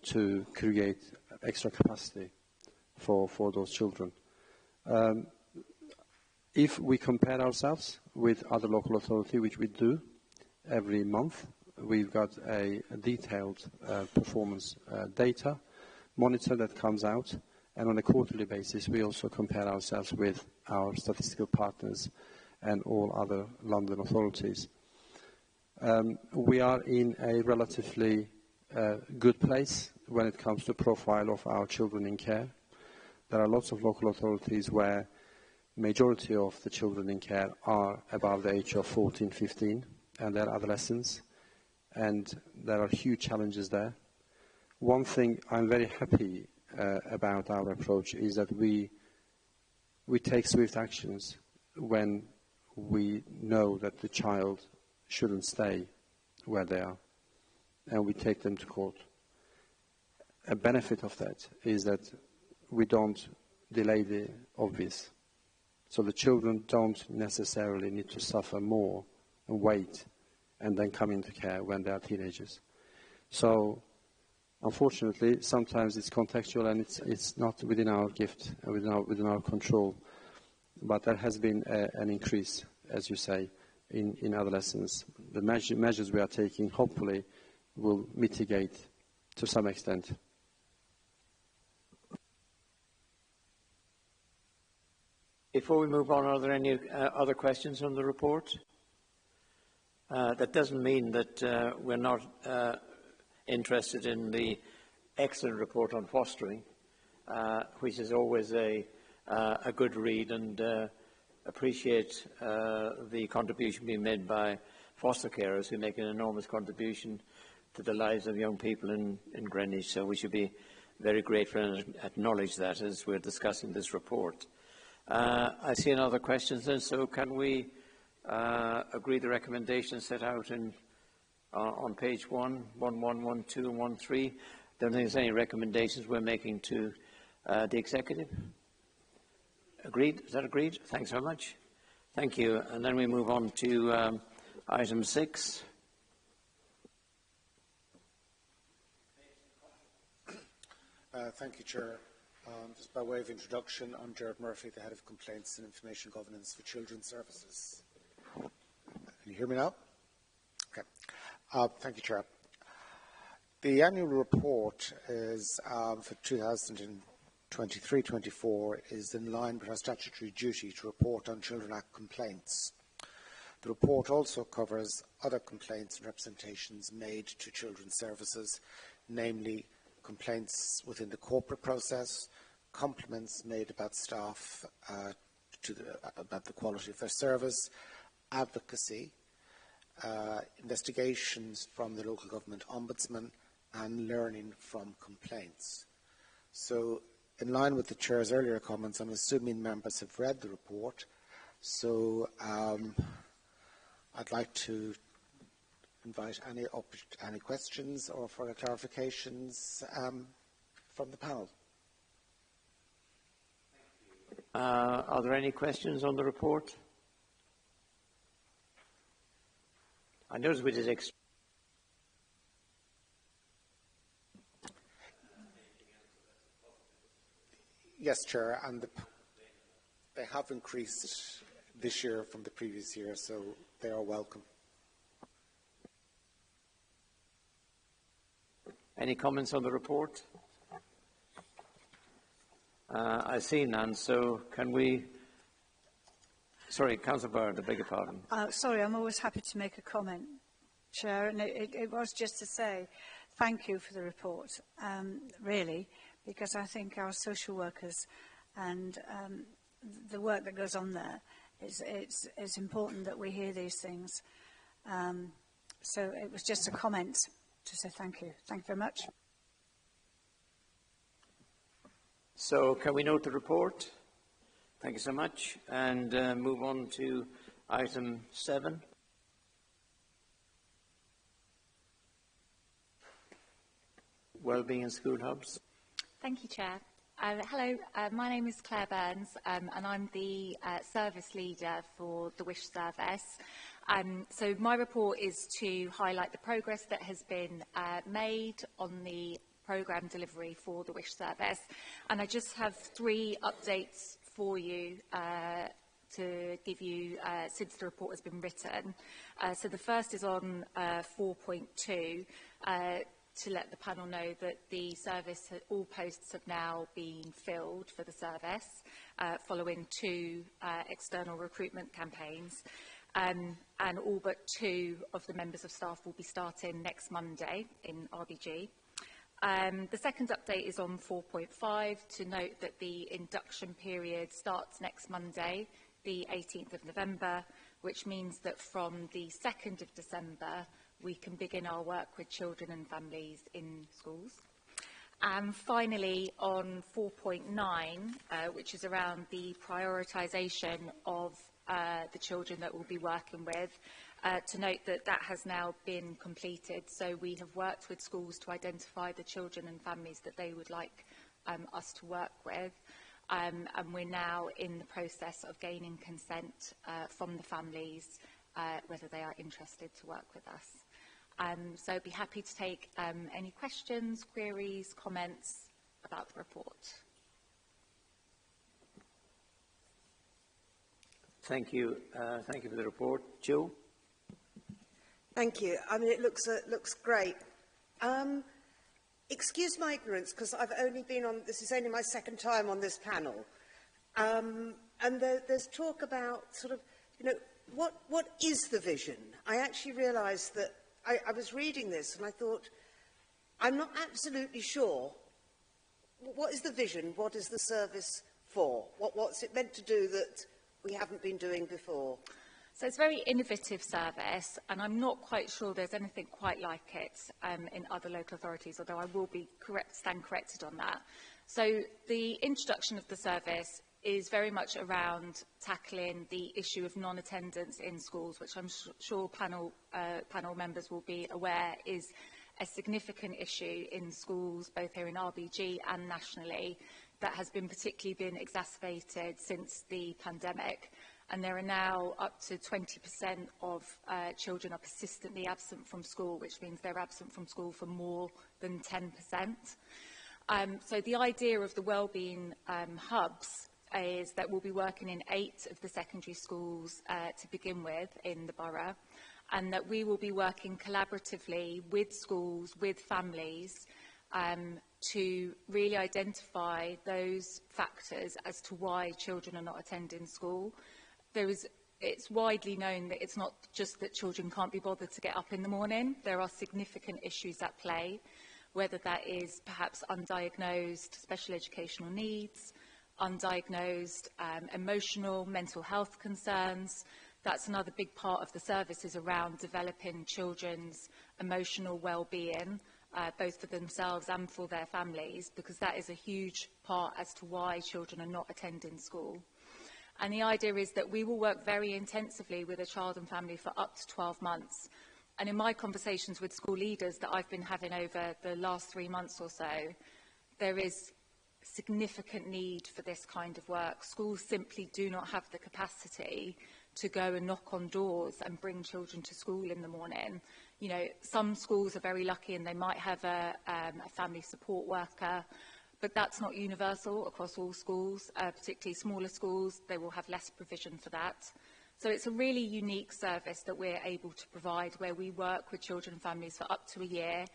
to create extra capacity for those children. If we compare ourselves with other local authority, which we do every month, we've got a detailed performance data monitor that comes out, And on a quarterly basis, we also compare ourselves with our statistical partners and all other London authorities. We are in a relatively good place when it comes to profile of our children in care. There are lots of local authorities where majority of the children in care are above the age of 14, 15, and they're adolescents, and there are huge challenges there. One thing I'm very happy about our approach is that we take swift actions when we know that the child shouldn't stay where they are, and we take them to court. A benefit of that is that we don't delay the obvious. So the children don't necessarily need to suffer more and wait and then come into care when they are teenagers. So unfortunately, sometimes it's contextual and it's not within our gift, within our control. But there has been an increase, as you say, in adolescence. The measures we are taking hopefully will mitigate to some extent. Before we move on, are there any other questions on the report? That doesn't mean that we're not interested in the excellent report on fostering, which is always a good read, and appreciate the contribution being made by foster carers who make an enormous contribution to the lives of young people in Greenwich. So we should be very grateful and acknowledge that as we're discussing this report. I see another question then, so can we agree the recommendations set out on page 1, 1, 1, 2 and 1, 3? Don't think there's any recommendations we're making to the Executive. Agreed? Is that agreed? Thanks very much. Thank you. And then we move on to item 6. Thank you, Chair. Just by way of introduction, I'm Gerard Murphy, the Head of Complaints and Information Governance for Children's Services. Can you hear me now? Okay. Thank you, Chair. The annual report is for 2023-24 is in line with our statutory duty to report on Children Act complaints. The report also covers other complaints and representations made to Children's Services, namely complaints within the corporate process, compliments made about staff about the quality of their service, advocacy, investigations from the local government ombudsman, and learning from complaints. So, in line with the Chair's earlier comments, I'm assuming members have read the report. So, I'd like to invite any questions or further clarifications from the panel. Are there any questions on the report? I notice we did Yes, Chair, and they have increased this year from the previous year, so they are welcome. Any comments on the report? I see none, so can we... Sorry, Councillor Byrne, I beg your pardon. Sorry, I'm always happy to make a comment, Chair, and it was just to say thank you for the report, really, because I think our social workers and the work that goes on there, it's important that we hear these things. So it was just a comment to say thank you. Thank you very much. So can we note the report? Thank you so much. And move on to item 7. Wellbeing in school hubs. Thank you, Chair. Hello, my name is Claire Burns and I'm the service leader for the Wish service. So my report is to highlight the progress that has been made on the programme delivery for the Wish service. And I just have 3 updates for you to give you since the report has been written. So the first is on 4.2. to let the panel know that the service, all posts have now been filled for the service following 2 external recruitment campaigns. And all but 2 of the members of staff will be starting next Monday in RBG. The second update is on 4.5, to note that the induction period starts next Monday, the 18th of November, which means that from the 2nd of December, we can begin our work with children and families in schools. And finally, on 4.9, which is around the prioritisation of the children that we'll be working with, to note that that has now been completed. So we have worked with schools to identify the children and families that they would like us to work with. And we're now in the process of gaining consent from the families, whether they are interested to work with us. So I'd be happy to take any questions, queries, comments about the report. Thank you. Thank you for the report. Jill? Thank you. I mean, it looks great. Excuse my ignorance, because I've only been on, this is only my second time on this panel. And there's talk about sort of, you know, what is the vision? I actually realised that I was reading this and I thought, I'm not absolutely sure. What is the vision? What is the service for? What's it meant to do that we haven't been doing before? So it's a very innovative service, and I'm not quite sure there's anything quite like it in other local authorities, although I will be stand corrected on that. So the introduction of the service is very much around tackling the issue of non-attendance in schools, which I'm sure panel members will be aware is a significant issue in schools, both here in RBG and nationally, that has been particularly exacerbated since the pandemic. And there are now up to 20% of children are persistently absent from school, which means they're absent from school for more than 10%. So the idea of the wellbeing hubs is that we'll be working in 8 of the secondary schools to begin with in the borough, and that we will be working collaboratively with schools, with families, to really identify those factors as to why children are not attending school. It's widely known that it's not just that children can't be bothered to get up in the morning. There are significant issues at play, whether that is perhaps undiagnosed special educational needs, undiagnosed emotional, mental health concerns. That's another big part of the service, is around developing children's emotional well-being, both for themselves and for their families, because that is a huge part as to why children are not attending school. And the idea is that we will work very intensively with a child and family for up to 12 months. And in my conversations with school leaders that I've been having over the last 3 months or so, there is significant need for this kind of work. Schools simply do not have the capacity to go and knock on doors and bring children to school in the morning. You know, some schools are very lucky and they might have a family support worker, but that's not universal across all schools, particularly smaller schools. They will have less provision for that. So it's a really unique service that we're able to provide, where we work with children and families for up to a year,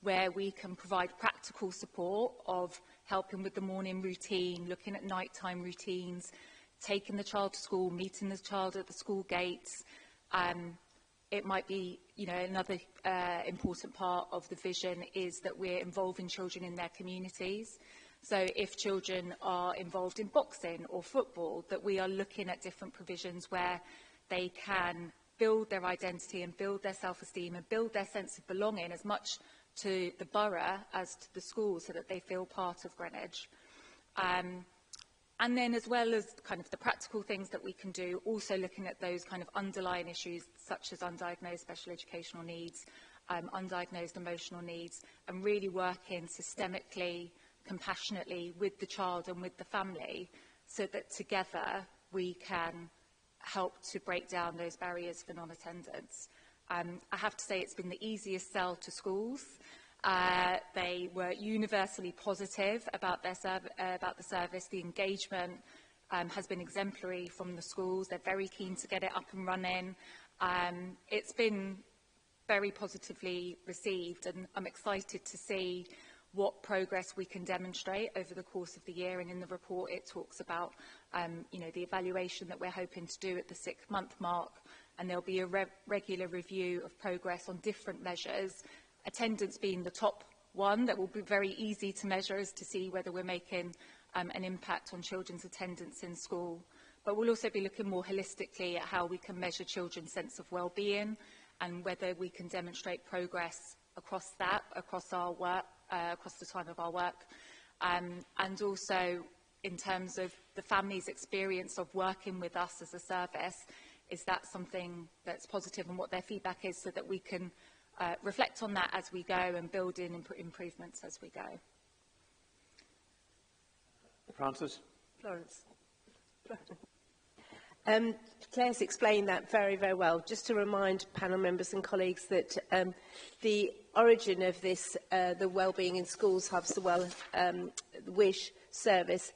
where we can provide practical support of helping with the morning routine, looking at nighttime routines, taking the child to school, meeting the child at the school gates. It might be, you know, another important part of the vision is that we're involving children in their communities. So if children are involved in boxing or football, that we are looking at different provisions where they can build their identity and build their self-esteem and build their sense of belonging as much to the borough as to the school, so that they feel part of Greenwich. And then, as well as kind of the practical things that we can do, also looking at those kind of underlying issues such as undiagnosed special educational needs, undiagnosed emotional needs, and really working systemically, compassionately with the child and with the family, so that together we can help to break down those barriers for non-attendance. I have to say it's been the easiest sell to schools. They were universally positive about the service. The engagement has been exemplary from the schools. They're very keen to get it up and running. It's been very positively received, and I'm excited to see what progress we can demonstrate over the course of the year. And in the report it talks about the evaluation that we're hoping to do at the 6-month mark, and there'll be a regular review of progress on different measures, attendance being the top one that will be very easy to measure as to see whether we're making an impact on children's attendance in school. But we'll also be looking more holistically at how we can measure children's sense of well-being and whether we can demonstrate progress across our work, across the time of our work, and also in terms of the family's experience of working with us as a service. Is that something that's positive, and what their feedback is, so that we can reflect on that as we go and build in improvements as we go. Frances? Florence. Claire's explained that very, very well. Just to remind panel members and colleagues that the origin of this, the Wellbeing in Schools Hubs, the WISH service,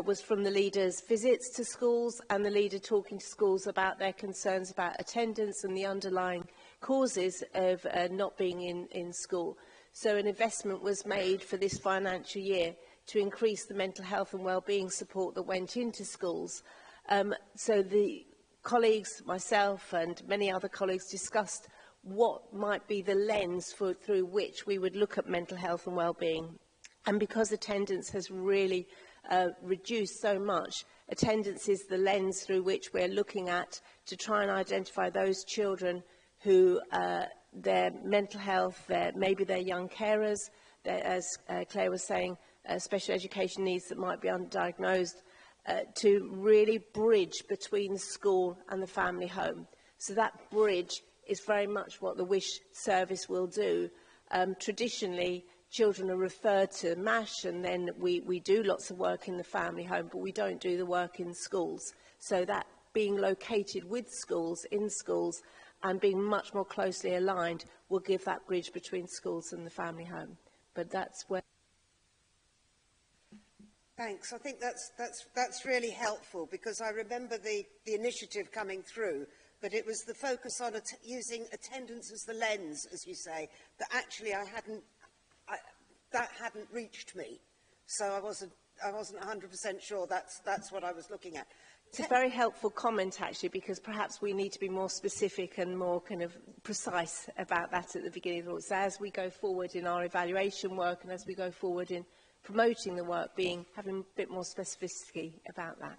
was from the leader's visits to schools and the leader talking to schools about their concerns about attendance and the underlying causes of not being in school. So an investment was made for this financial year to increase the mental health and wellbeing support that went into schools. So the colleagues, myself and many other colleagues, discussed what might be the lens through which we would look at mental health and wellbeing. And because attendance has really reduced so much, attendance is the lens through which we're looking at to try and identify those children who their mental health, maybe they're young carers, as Claire was saying, special education needs that might be undiagnosed, to really bridge between school and the family home. So that bridge is very much what the WISH service will do. Traditionally, children are referred to MASH, and then we do lots of work in the family home, but we don't do the work in schools. So that being located with schools, in schools, and being much more closely aligned will give that bridge between schools and the family home. But that's where... Thanks. I think that's really helpful, because I remember the initiative coming through, but it was the focus on using attendance as the lens, as you say, but actually that hadn't reached me, so I wasn't 100% sure that's what I was looking at. It's a very helpful comment, actually, because perhaps we need to be more specific and more kind of precise about that at the beginning of the work. So as we go forward in our evaluation work and as we go forward in promoting the work, having a bit more specificity about that.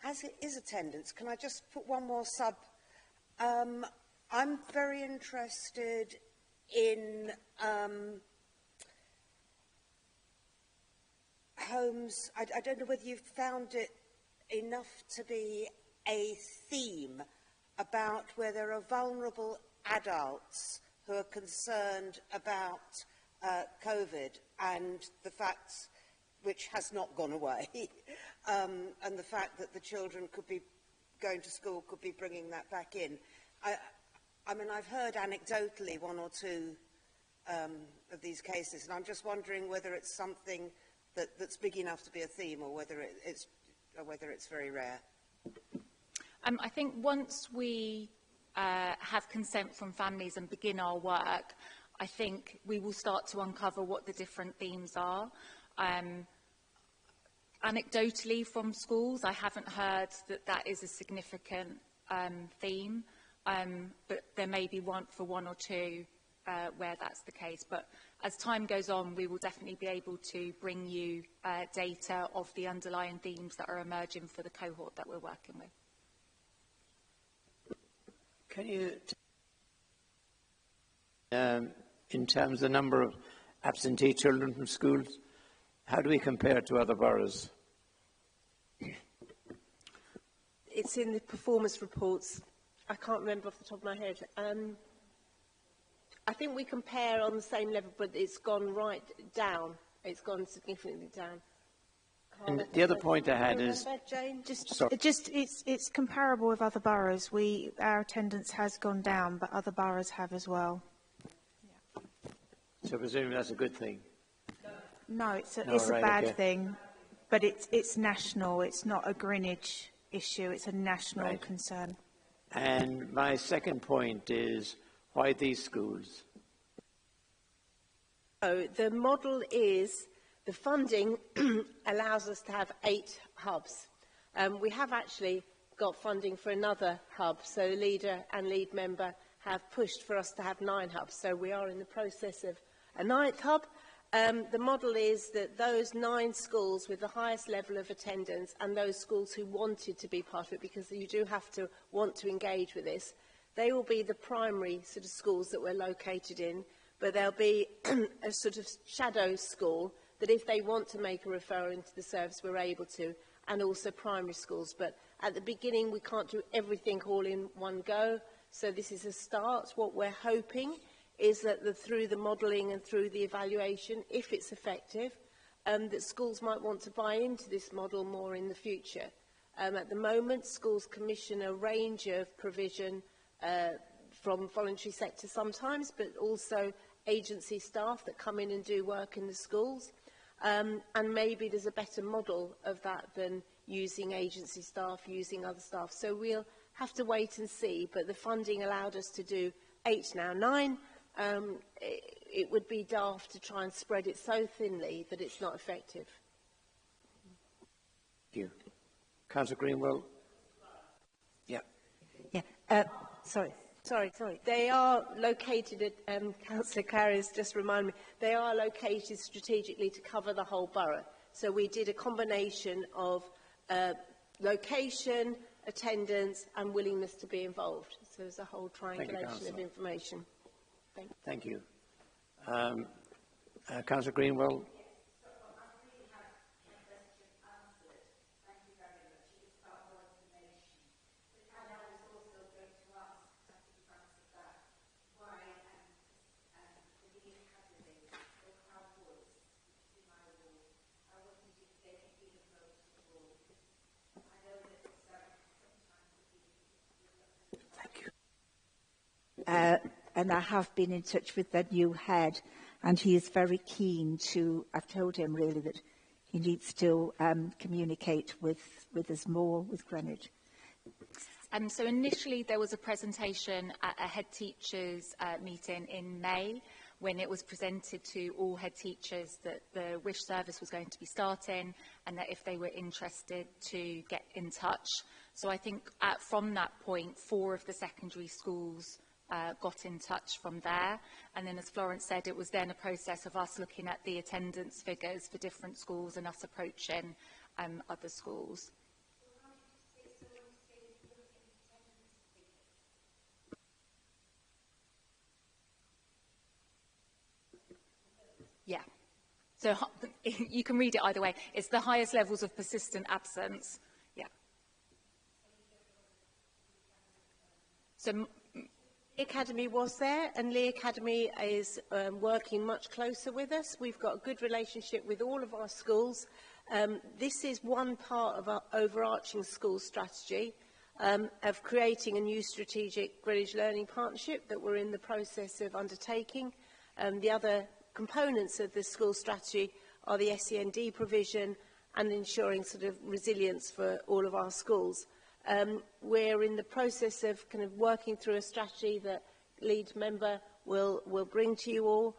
As it is attendance, can I just put one more sub? I'm very interested in homes. I don't know whether you've found it enough to be a theme about where there are vulnerable adults who are concerned about COVID and the fact, which has not gone away, and the fact that the children could be going to school, could be bringing that back in. I mean, I've heard anecdotally one or two of these cases, and I'm just wondering whether it's something that's big enough to be a theme, or whether it's very rare. I think once we have consent from families and begin our work, I think we will start to uncover what the different themes are. Anecdotally from schools, I haven't heard that is a significant theme, but there may be one or two where that's the case. But as time goes on, we will definitely be able to bring you data of the underlying themes that are emerging for the cohort that we're working with. Can you, in terms of the number of absentee children from schools, how do we compare to other boroughs? It's in the performance reports. I can't remember off the top of my head. I think we compare on the same level, but it's gone right down. It's gone significantly down. And the other point I had is... Jane? It's comparable with other boroughs. Our attendance has gone down, but other boroughs have as well. Yeah. So presumably that's a good thing? No, it's a bad thing, but it's national. It's not a Greenwich issue. It's a national concern. And my second point is, why these schools? So the model is the funding allows us to have 8 hubs. We have actually got funding for another hub, so the leader and lead member have pushed for us to have 9 hubs. So we are in the process of a 9th hub. The model is that those 9 schools with the highest level of attendance and those schools who wanted to be part of it, because you do have to want to engage with this, they will be the primary sort of schools that we're located in, but there'll be a sort of shadow school that if they want to make a referral into the service, we're able to, and also primary schools. But at the beginning, we can't do everything all in one go, so this is a start. What we're hoping is that through the modelling and through the evaluation, if it's effective, that schools might want to buy into this model more in the future. At the moment, schools commission a range of provision from voluntary sector sometimes, but also agency staff that come in and do work in the schools. And maybe there's a better model of that than using agency staff, using other staff. So we'll have to wait and see, but the funding allowed us to do 8 now, 9. It would be daft to try and spread it so thinly that it's not effective. Thank you. Councillor Greenwell. Yeah. Sorry. They are located at, Councillor Carey's just reminded me, they are located strategically to cover the whole borough. So we did a combination of location, attendance and willingness to be involved. So there's a whole triangulation of information. Thank you. Councillor Greenwell. And I have been in touch with the new head, and he is very keen to, I've told him really that he needs to communicate with us more, with Greenwich. So initially there was a presentation at a head teachers meeting in May, when it was presented to all head teachers that the WISH service was going to be starting, and that if they were interested to get in touch. So I think from that point, 4 of the secondary schools got in touch from there, and then as Florence said, it was then a process of us looking at the attendance figures for different schools and us approaching other schools. Yeah, so you can read it either way. It's the highest levels of persistent absence. Yeah. So Lee Academy was there, and Lee Academy is working much closer with us. We've got a good relationship with all of our schools. This is one part of our overarching school strategy of creating a new strategic Greenwich Learning Partnership that we're in the process of undertaking. The other components of the school strategy are the SEND provision and ensuring sort of resilience for all of our schools. We're in the process of kind of working through a strategy that lead member will bring to you all,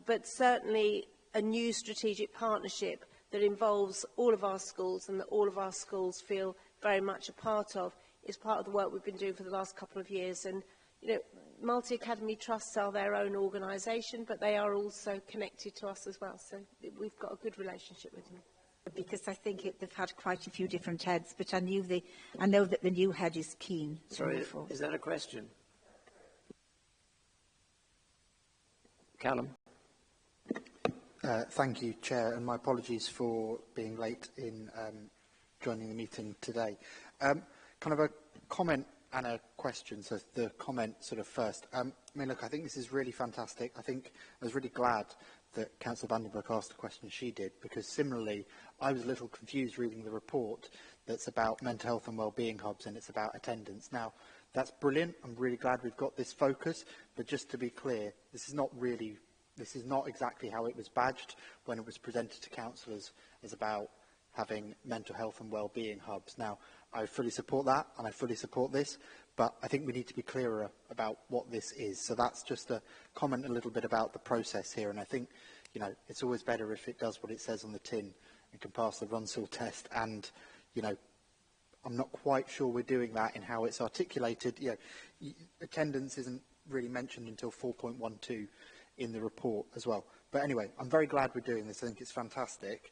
but certainly a new strategic partnership that involves all of our schools and that all of our schools feel very much a part of is part of the work we've been doing for the last couple of years. And you know, multi-academy trusts are their own organisation, but they are also connected to us as well. So we've got a good relationship with them. Because I think they've had quite a few different heads, but I know that the new head is keen. Sorry, is that a question? Callum. Thank you, Chair, and my apologies for being late in joining the meeting today. Kind of a comment and a question, so the comment sort of first. I mean, look, I think this is really fantastic. I was really glad that Councillor Vandenbroek asked the question she did, because similarly, I was a little confused reading the report that's about mental health and wellbeing hubs, and it's about attendance. Now, that's brilliant. I'm really glad we've got this focus, but just to be clear, this is not exactly how it was badged when it was presented to councillors as about having mental health and wellbeing hubs. Now, I fully support that, and I fully support this, but I think we need to be clearer about what this is. So that's just a comment a little bit about the process here, and I think, you know, it's always better if it does what it says on the tin and can pass the Runsell test, and, you know, I'm not quite sure we're doing that in how it's articulated. You know, attendance isn't really mentioned until 4.12 in the report as well. But anyway, I'm very glad we're doing this. I think it's fantastic.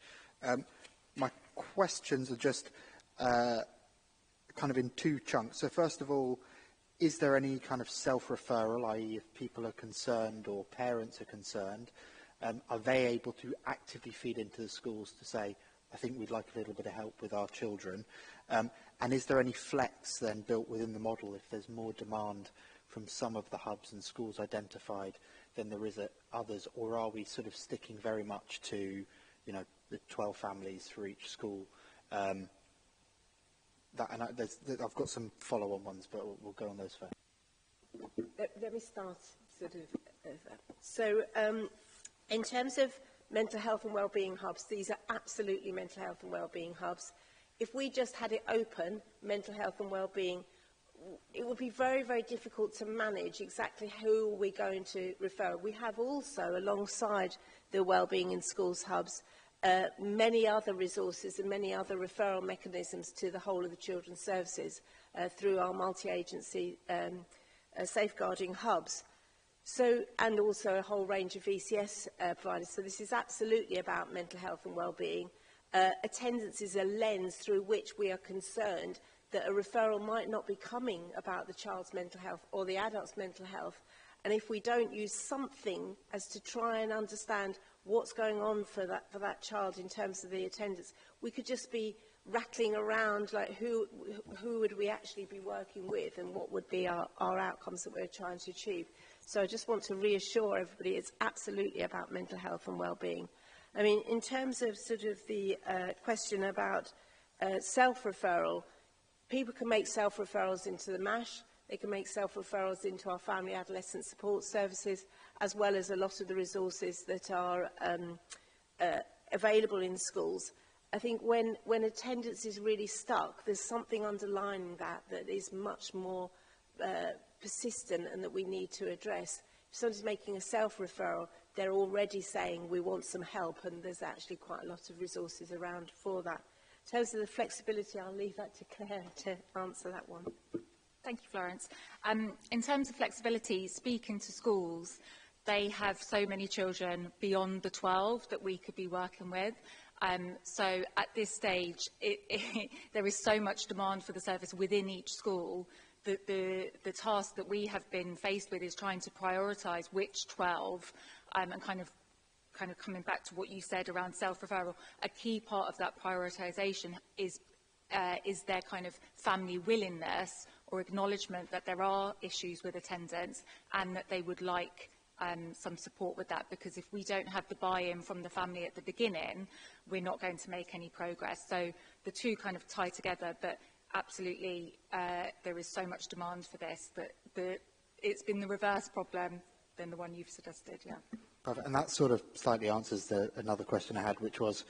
My questions are just kind of in two chunks. So first of all, is there any kind of self-referral, i.e. if people are concerned or parents are concerned, are they able to actively feed into the schools to say, I think we'd like a little bit of help with our children? And is there any flex then built within the model if there's more demand from some of the hubs and schools identified than there is at others? Or are we sort of sticking very much to, you know, the 12 families for each school? I've got some follow-on ones, but we'll go on those first. Let me start sort of. In terms of mental health and wellbeing hubs, these are absolutely mental health and wellbeing hubs. If we just had it open, mental health and wellbeing, it would be very, very difficult to manage exactly who we're going to refer. We have also, alongside the wellbeing in schools hubs, many other resources and many other referral mechanisms to the whole of the children's services through our multi-agency safeguarding hubs. So, and also a whole range of VCS providers. So this is absolutely about mental health and wellbeing. Attendance is a lens through which we are concerned that a referral might not be coming about the child's mental health or the adult's mental health. And if we don't use something as to try and understand what's going on for that child in terms of the attendance, we could just be rattling around like who would we actually be working with and what would be our outcomes that we're trying to achieve. So I just want to reassure everybody it's absolutely about mental health and well-being. I mean, in terms of sort of the question about self-referral, people can make self-referrals into the MASH, they can make self-referrals into our family adolescent support services, as well as a lot of the resources that are available in schools. I think when attendance is really stuck, there's something underlying that is much more persistent and that we need to address. If someone's making a self-referral, they're already saying we want some help, and there's actually quite a lot of resources around for that. In terms of the flexibility, I'll leave that to Claire to answer that one. Thank you, Florence. In terms of flexibility, speaking to schools, they have so many children beyond the 12 that we could be working with. So at this stage, there is so much demand for the service within each school that the task that we have been faced with is trying to prioritise which 12 and kind of coming back to what you said around self-referral. A key part of that prioritisation is their kind of family willingness or acknowledgement that there are issues with attendance and that they would like some support with that, because if we don't have the buy-in from the family at the beginning, we're not going to make any progress. So the two kind of tie together, but absolutely there is so much demand for this that it's been the reverse problem than the one you've suggested, yeah. Perfect. And that sort of slightly answers another question I had, which was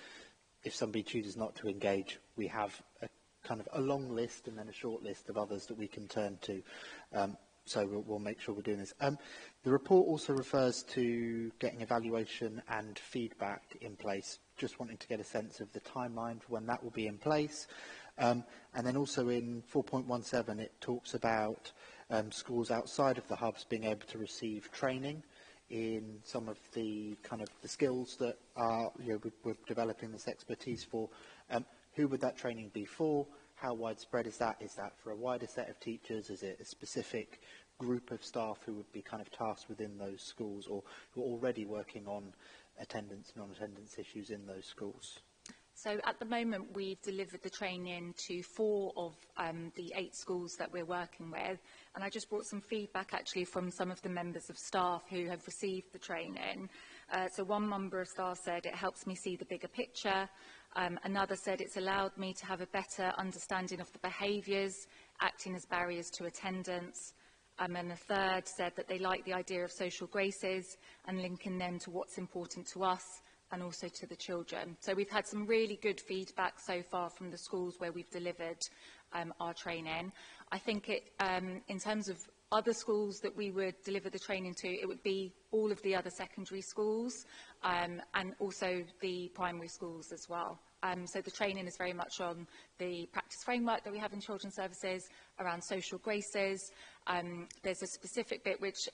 if somebody chooses not to engage, we have a kind of a long list and then a short list of others that we can turn to. So we'll make sure we're doing this. The report also refers to getting evaluation and feedback in place. Just wanting to get a sense of the timeline for when that will be in place. And then also in 4.17, it talks about schools outside of the hubs being able to receive training in some of the kind of the skills that are, we're developing this expertise for. Who would that training be for? How widespread is that? Is that for a wider set of teachers? Is it a specific group of staff who would be kind of tasked within those schools or who are already working on attendance, non-attendance issues in those schools? So at the moment, we've delivered the training to 4 of the 8 schools that we're working with. And I just brought some feedback actually from some of the members of staff who have received the training. So one member of staff said, it helps me see the bigger picture. Another said, it's allowed me to have a better understanding of the behaviours acting as barriers to attendance. And a third said that they like the idea of social graces and linking them to what's important to us and also to the children. So we've had some really good feedback so far from the schools where we've delivered our training. I think in terms of other schools that we would deliver the training to, it would be all of the other secondary schools and also the primary schools as well. So the training is very much on the practice framework that we have in children's services, around social graces. There's a specific bit which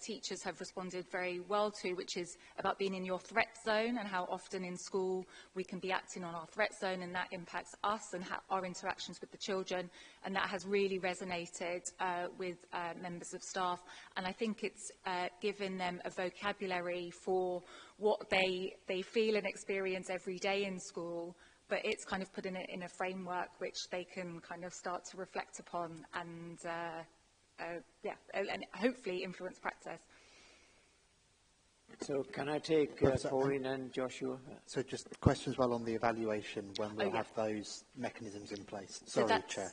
teachers have responded very well to, which is about being in your threat zone and how often in school we can be acting on our threat zone, and that impacts us and our interactions with the children. And that has really resonated with members of staff. And I think it's given them a vocabulary for what they feel and experience every day in school, but it's kind of putting it in a framework which they can kind of start to reflect upon and, and hopefully influence practice. So can I take Pauline and Joshua? So just questions well on the evaluation when we'll have those mechanisms in place. Sorry, Chair.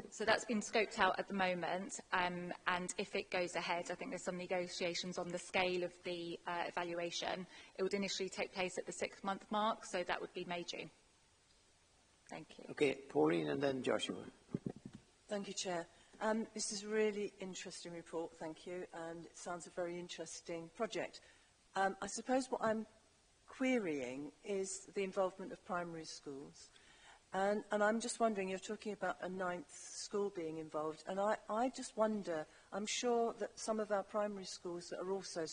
So that's been scoped out at the moment, and if it goes ahead, I think there's some negotiations on the scale of the evaluation. It would initially take place at the 6-month mark, so that would be May, June. Thank you. Okay, Pauline and then Joshua. Thank you, Chair. This is a really interesting report, thank you, and it sounds a very interesting project. I suppose what I'm querying is the involvement of primary schools. And I'm just wondering, you're talking about a 9th school being involved, and I just wonder, I'm sure that some of our primary schools that are also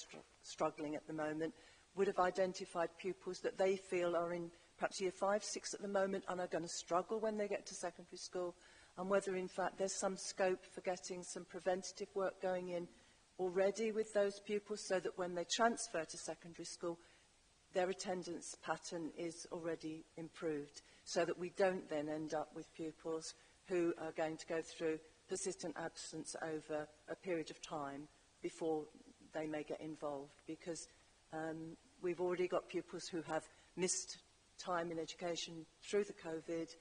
struggling at the moment would have identified pupils that they feel are in perhaps year 5, 6 at the moment and are going to struggle when they get to secondary school, and whether in fact there's some scope for getting some preventative work going in already with those pupils so that when they transfer to secondary school, their attendance pattern is already improved, so that we don't then end up with pupils who are going to go through persistent absence over a period of time before they may get involved, because we've already got pupils who have missed time in education through the COVID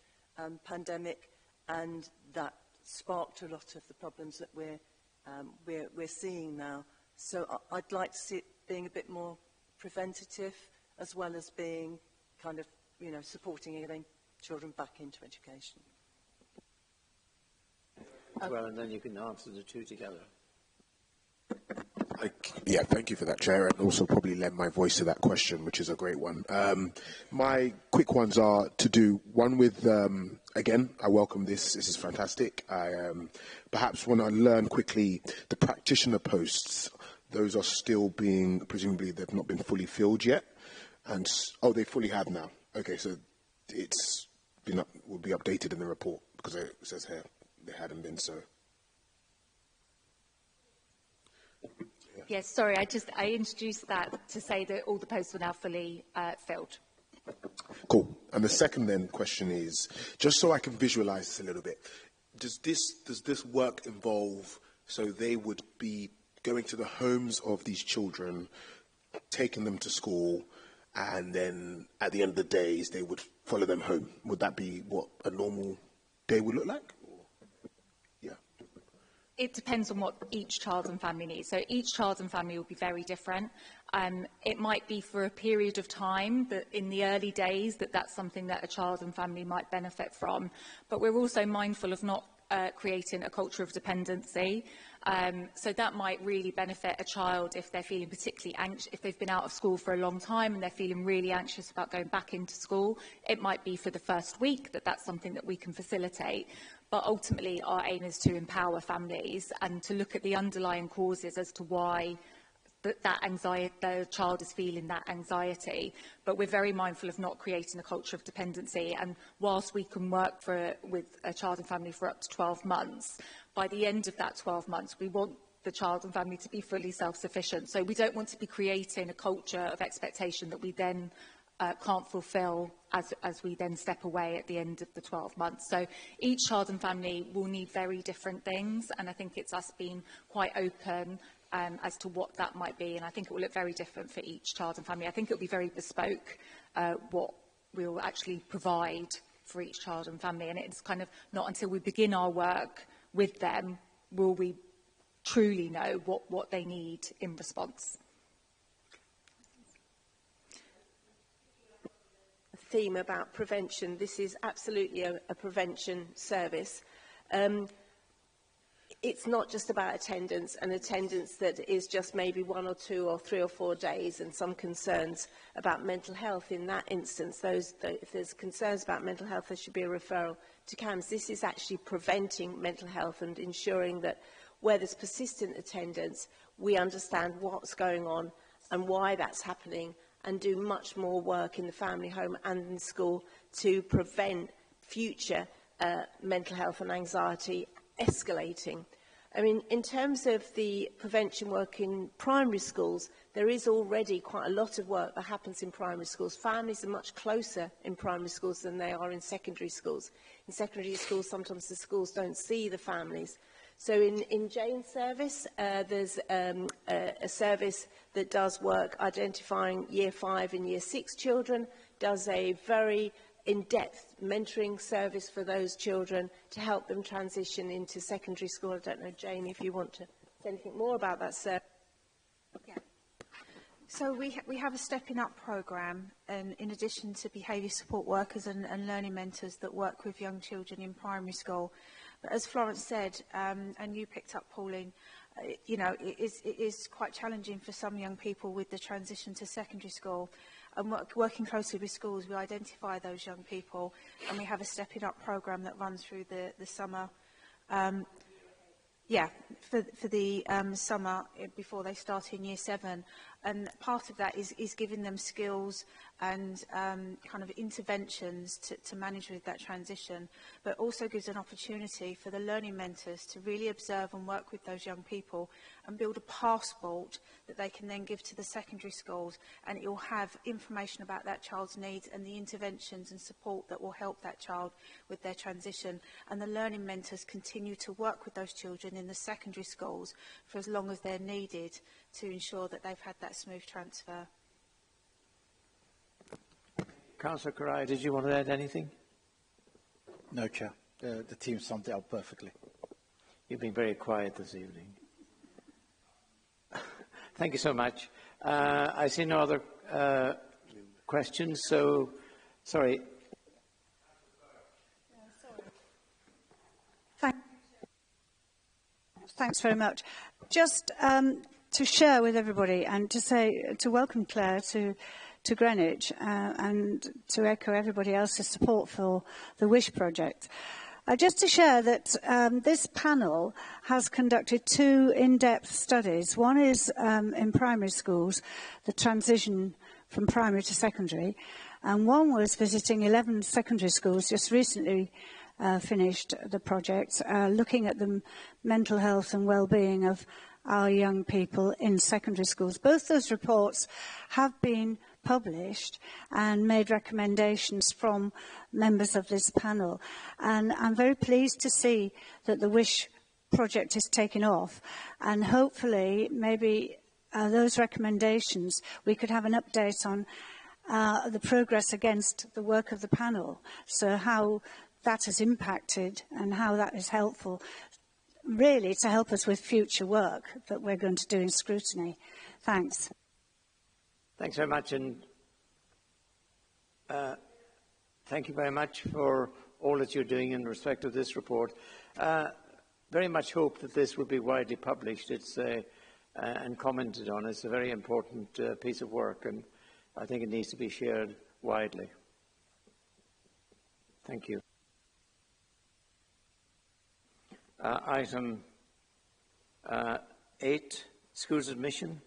pandemic, and that sparked a lot of the problems that we're seeing now. So I'd like to see it being a bit more preventative, as well as being kind of, you know, supporting getting children back into education. Well, and then you can answer the two together. Yeah, thank you for that, Chair, and also probably lend my voice to that question, which is a great one. My quick ones are to do one with, again, I welcome this. This is fantastic. I perhaps want to learn quickly the practitioner posts. Those are still being, presumably they've not been fully filled yet. And, oh, they fully have now. Okay, so it's been will be updated in the report, because it says here they hadn't been, so. Yes, sorry, I introduced that to say that all the posts are now fully filled. Cool. And the second then question is, just so I can visualize this a little bit, does this work involve, so they would be going to the homes of these children, taking them to school, and then at the end of the days they would follow them home? Would that be what a normal day would look like? Yeah. It depends on what each child and family needs. So each child and family will be very different. It might be for a period of time, that in the early days that's something that a child and family might benefit from. But we're also mindful of not creating a culture of dependency. So that might really benefit a child if they're feeling particularly anxious, if they've been out of school for a long time and they're feeling really anxious about going back into school. It might be for the first week that's something that we can facilitate. But ultimately, our aim is to empower families and to look at the underlying causes as to why that anxiety, the child is feeling that anxiety. But we're very mindful of not creating a culture of dependency. And whilst we can work with a child and family for up to 12 months, by the end of that 12 months, we want the child and family to be fully self-sufficient. So we don't want to be creating a culture of expectation that we then can't fulfil as we then step away at the end of the 12 months. So each child and family will need very different things, and I think it's us being quite open as to what that might be, and I think it will look very different for each child and family. I think it will be very bespoke what we'll actually provide for each child and family, and it's kind of not until we begin our work with them will we truly know what they need in response. Theme about prevention. This is absolutely a prevention service. it's not just about attendance, and attendance that is just maybe 1 or 2 or 3 or 4 days, and some concerns about mental health. In that instance, if there's concerns about mental health, there should be a referral to CAMHS. This is actually preventing mental health and ensuring that where there's persistent attendance, we understand what's going on and why that's happening, and do much more work in the family home and in school to prevent future mental health and anxiety escalating. I mean, in terms of the prevention work in primary schools, there is already quite a lot of work that happens in primary schools. Families are much closer in primary schools than they are in secondary schools. In secondary schools, sometimes the schools don't see the families. So in Jane's service, there's a service that does work identifying Year 5 and Year 6 children, does a very in-depth mentoring service for those children to help them transition into secondary school. I don't know, Jane, if you want to say anything more about that service. Yeah. So we have a Stepping Up programme, and in addition to behaviour support workers and learning mentors that work with young children in primary school. But as Florence said, and you picked up, Pauline, you know, it is quite challenging for some young people with the transition to secondary school. And working closely with schools, we identify those young people, and we have a Stepping Up programme that runs through the summer. For the summer before they start in Year 7. And part of that is giving them skills and kind of interventions to manage with that transition, but also gives an opportunity for the learning mentors to really observe and work with those young people and build a passport that they can then give to the secondary schools, and it will have information about that child's needs and the interventions and support that will help that child with their transition. And the learning mentors continue to work with those children in the secondary schools for as long as they're needed to ensure that they've had that smooth transfer. Councillor Karai, did you want to add anything? No, Chair. The team summed it up perfectly. You've been very quiet this evening. Thank you so much. I see no other questions, so sorry. Thanks very much. Just to share with everybody and to say, to welcome Claire to Greenwich and to echo everybody else's support for the WISH project. Just to share that this panel has conducted 2 in-depth studies. One is in primary schools, the transition from primary to secondary, and one was visiting 11 secondary schools, just recently finished the project, looking at the mental health and well-being of our young people in secondary schools. Both those reports have been published and made recommendations from members of this panel. And I'm very pleased to see that the WISH project is taking off. And hopefully, maybe those recommendations, we could have an update on the progress against the work of the panel. So how that has impacted and how that is helpful, really, to help us with future work that we're going to do in Scrutiny. Thanks. Thanks very much, and thank you very much for all that you're doing in respect of this report. Very much hope that this will be widely published and commented on. It's a very important piece of work, and I think it needs to be shared widely. Thank you. Item 8, schools admission.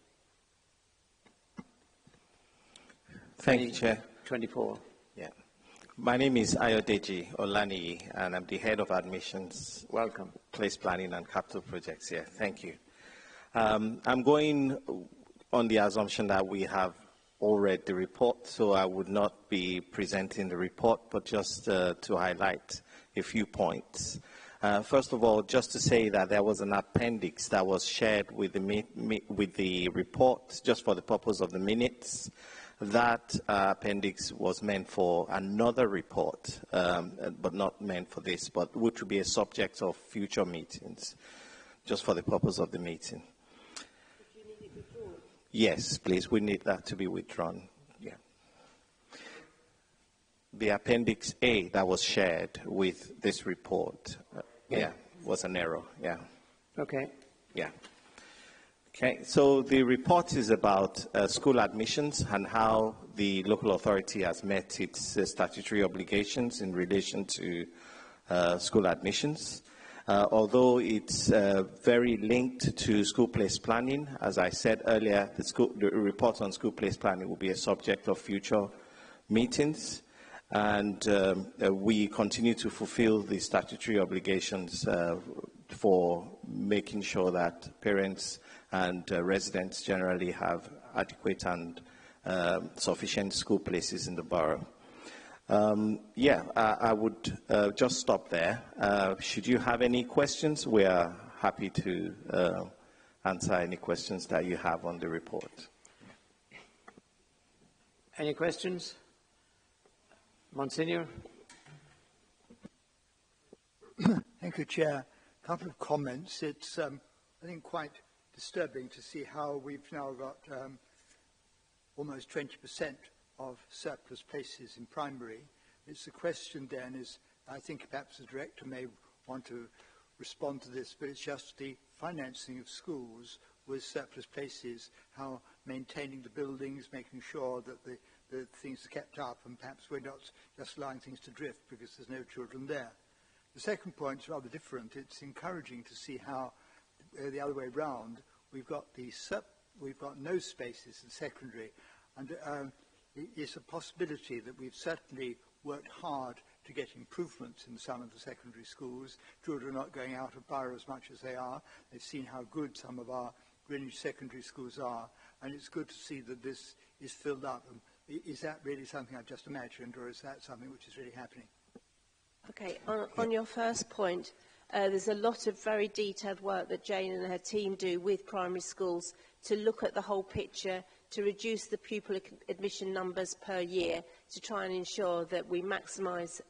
Thank you, Chair. 24. Yeah. My name is Ayodeji Olaniyi, and I'm the Head of Admissions. Welcome. Place Planning and Capital Projects here. Thank you. I'm going on the assumption that we have all read the report, so I would not be presenting the report, but just to highlight a few points. First of all, just to say that there was an appendix that was shared with the report, just for the purpose of the minutes. That appendix was meant for another report, but not meant for this, but which would be a subject of future meetings, just for the purpose of the meeting. Did you need it withdrawn? Yes, please. We need that to be withdrawn. Yeah. The Appendix A that was shared with this report, was an error. Yeah. Okay. Yeah. Okay, so the report is about school admissions and how the local authority has met its statutory obligations in relation to school admissions. Although it's very linked to school place planning, as I said earlier, the report on school place planning will be a subject of future meetings, and we continue to fulfill the statutory obligations for making sure that parents and residents generally have adequate and sufficient school places in the borough. I would just stop there. Should you have any questions, we are happy to answer any questions that you have on the report. Any questions? Monsignor? Thank you, Chair. A couple of comments. It's, I think, quite disturbing to see how we've now got almost 20% of surplus places in primary. It's the question then is, I think perhaps the Director may want to respond to this, but it's just the financing of schools with surplus places, how maintaining the buildings, making sure that the things are kept up, and perhaps we're not just allowing things to drift because there's no children there. The second point is rather different. It's encouraging to see how the other way round, we've got no spaces in secondary, and it's a possibility that we've certainly worked hard to get improvements in some of the secondary schools. Children are not going out of borough as much as they are. They've seen how good some of our Greenwich secondary schools are, and it's good to see that this is filled up. Is that really something I've just imagined, or is that something which is really happening? Okay, on your first point, there's a lot of very detailed work that Jane and her team do with primary schools to look at the whole picture, to reduce the pupil admission numbers per year, to try and ensure that we maximise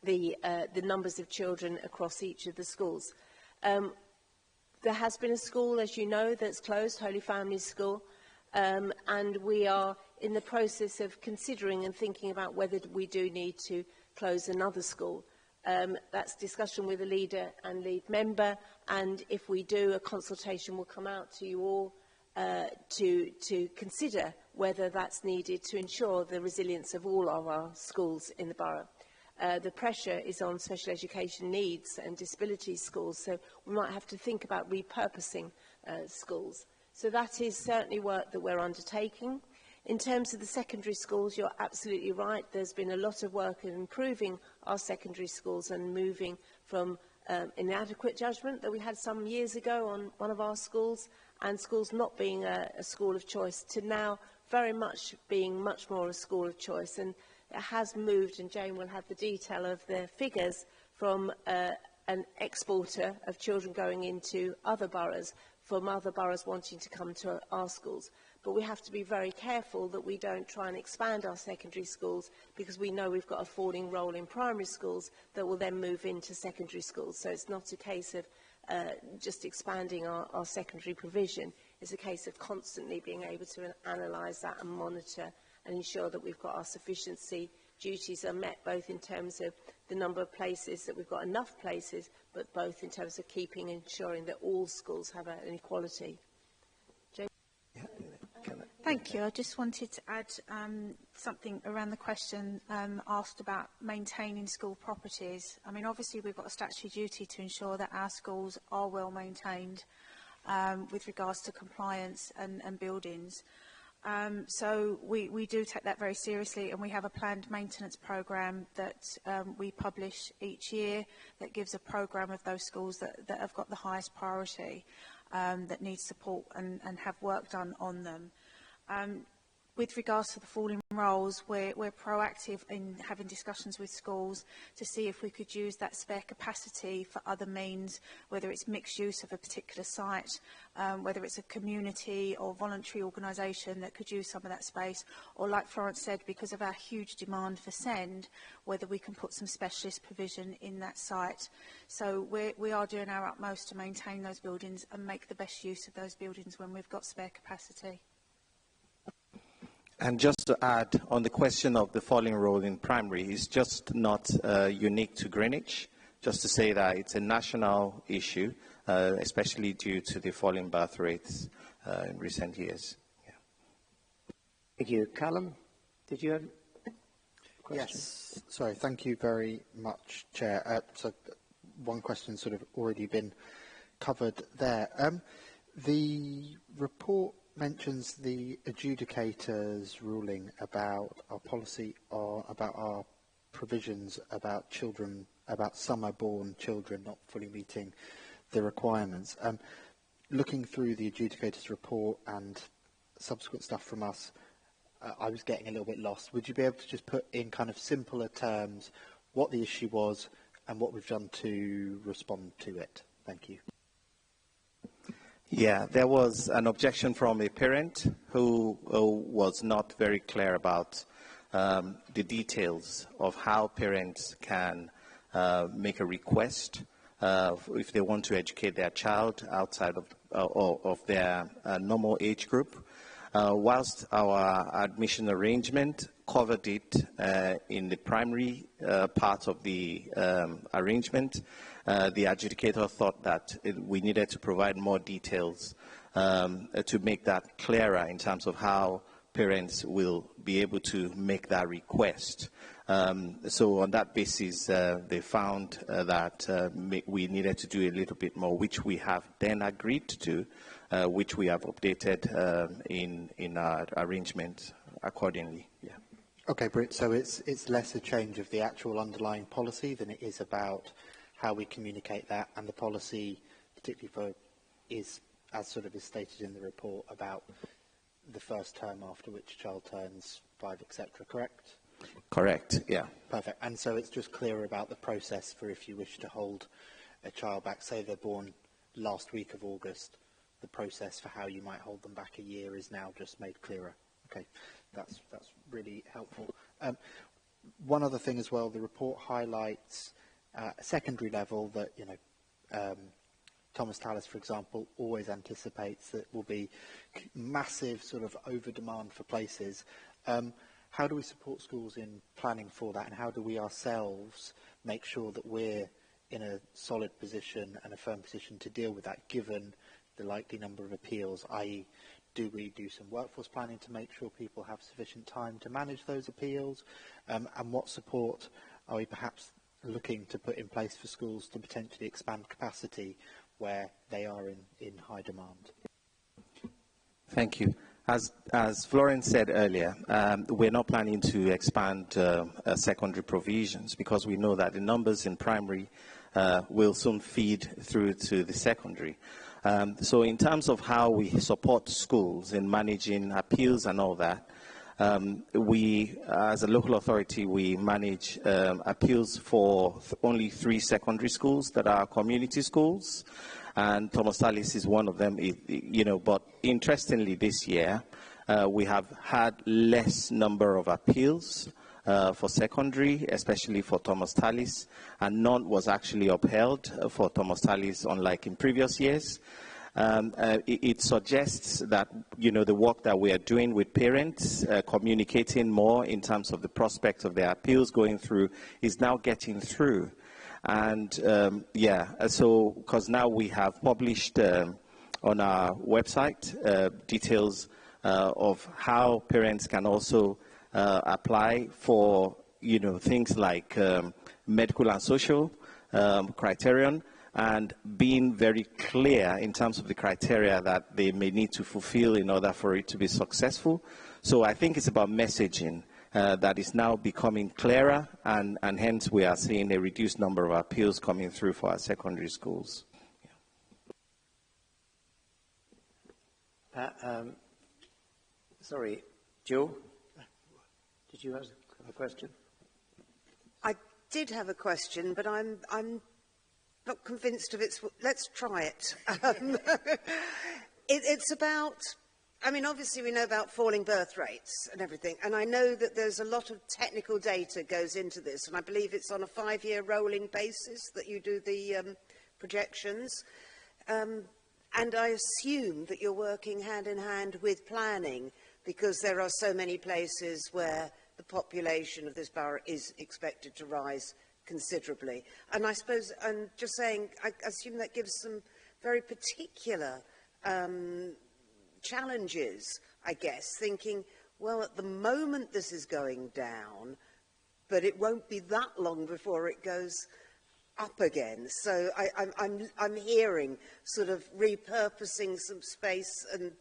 the numbers of children across each of the schools. There has been a school, as you know, that's closed, Holy Family School, and we are in the process of considering and thinking about whether we do need to close another school. That's discussion with the leader and lead member, and if we do, a consultation will come out to you all to consider whether that's needed to ensure the resilience of all of our schools in the borough. The pressure is on special education needs and disability schools, so we might have to think about repurposing schools. So that is certainly work that we're undertaking. In terms of the secondary schools, you're absolutely right. There's been a lot of work in improving our secondary schools and moving from inadequate judgment that we had some years ago on one of our schools, and schools not being a school of choice, to now very much being much more a school of choice. And it has moved, and Jane will have the detail of the figures, from an exporter of children going into other boroughs, from other boroughs wanting to come to our schools. But we have to be very careful that we don't try and expand our secondary schools, because we know we've got a falling role in primary schools that will then move into secondary schools. So it's not a case of just expanding our secondary provision. It's a case of constantly being able to analyse that and monitor and ensure that we've got our sufficiency duties are met, both in terms of the number of places, that we've got enough places, but both in terms of keeping and ensuring that all schools have an equality. Jane? Thank you. I just wanted to add something around the question asked about maintaining school properties. I mean, obviously we've got a statutory duty to ensure that our schools are well maintained with regards to compliance and buildings. So we do take that very seriously, and we have a planned maintenance programme that we publish each year that gives a programme of those schools that have got the highest priority, that need support and have work done on them. With regards to the falling roles, we're proactive in having discussions with schools to see if we could use that spare capacity for other means, whether it's mixed use of a particular site, whether it's a community or voluntary organisation that could use some of that space, or, like Florence said, because of our huge demand for SEND, whether we can put some specialist provision in that site. So we are doing our utmost to maintain those buildings and make the best use of those buildings when we've got spare capacity. And just to add on the question of the falling role in primary, it's just not unique to Greenwich. Just to say that it's a national issue, especially due to the falling birth rates in recent years. Yeah. Thank you. Callum, did you have a question? Yes, sorry, thank you very much, Chair. So one question sort of already been covered there. The report mentions the adjudicator's ruling about our policy or about our provisions about children, about summer-born children not fully meeting the requirements. Looking through the adjudicator's report and subsequent stuff from us, I was getting a little bit lost. Would you be able to just put in kind of simpler terms what the issue was and what we've done to respond to it? Thank you. Yeah, there was an objection from a parent who was not very clear about the details of how parents can make a request if they want to educate their child outside of their normal age group. Whilst our admission arrangement covered it in the primary part of the arrangement, the adjudicator thought that we needed to provide more details to make that clearer in terms of how parents will be able to make that request. So on that basis, they found that we needed to do a little bit more, which we have then agreed to, which we have updated in our arrangement accordingly. Yeah. Okay, Britt, so it's less a change of the actual underlying policy than it is about how we communicate that, and the policy, particularly for, is, as sort of is stated in the report, about the first term after which child turns 5, etc., correct? Correct, yeah. Perfect. And so it's just clearer about the process for if you wish to hold a child back, say they're born last week of August, the process for how you might hold them back a year is now just made clearer. Okay, that's really helpful. One other thing as well, the report highlights a secondary level that, you know, Thomas Tallis, for example, always anticipates that will be massive sort of over-demand for places. How do we support schools in planning for that, and how do we ourselves make sure that we're in a solid position and a firm position to deal with that, given the likely number of appeals, i.e., do we do some workforce planning to make sure people have sufficient time to manage those appeals, and what support are we perhaps looking to put in place for schools to potentially expand capacity where they are in high demand? Thank you. As Florence said earlier, we're not planning to expand secondary provisions because we know that the numbers in primary will soon feed through to the secondary. So in terms of how we support schools in managing appeals and all that, we, as a local authority, we manage appeals for only 3 secondary schools that are community schools, and Thomas Tallis is one of them. You know, but interestingly, this year we have had less number of appeals for secondary, especially for Thomas Tallis, and none was actually upheld for Thomas Tallis, unlike in previous years. It suggests that, you know, the work that we are doing with parents, communicating more in terms of the prospect of their appeals going through, is now getting through. And yeah, so because now we have published on our website details of how parents can also apply for, you know, things like medical and social criterion, and being very clear in terms of the criteria that they may need to fulfill in order for it to be successful. So I think it's about messaging that is now becoming clearer, and hence we are seeing a reduced number of appeals coming through for our secondary schools. Yeah. Sorry, Joe, did you have a question? I did have a question, but I'm not convinced of its. Let's try it. It's about. I mean, obviously we know about falling birth rates and everything, and I know that there's a lot of technical data goes into this, and I believe it's on a 5-year rolling basis that you do the projections. And I assume that you're working hand in hand with planning, because there are so many places where the population of this borough is expected to rise considerably. And I suppose, I'm just saying, I assume that gives some very particular challenges, I guess, thinking, well, at the moment this is going down, but it won't be that long before it goes up again. So I'm hearing sort of repurposing some space and,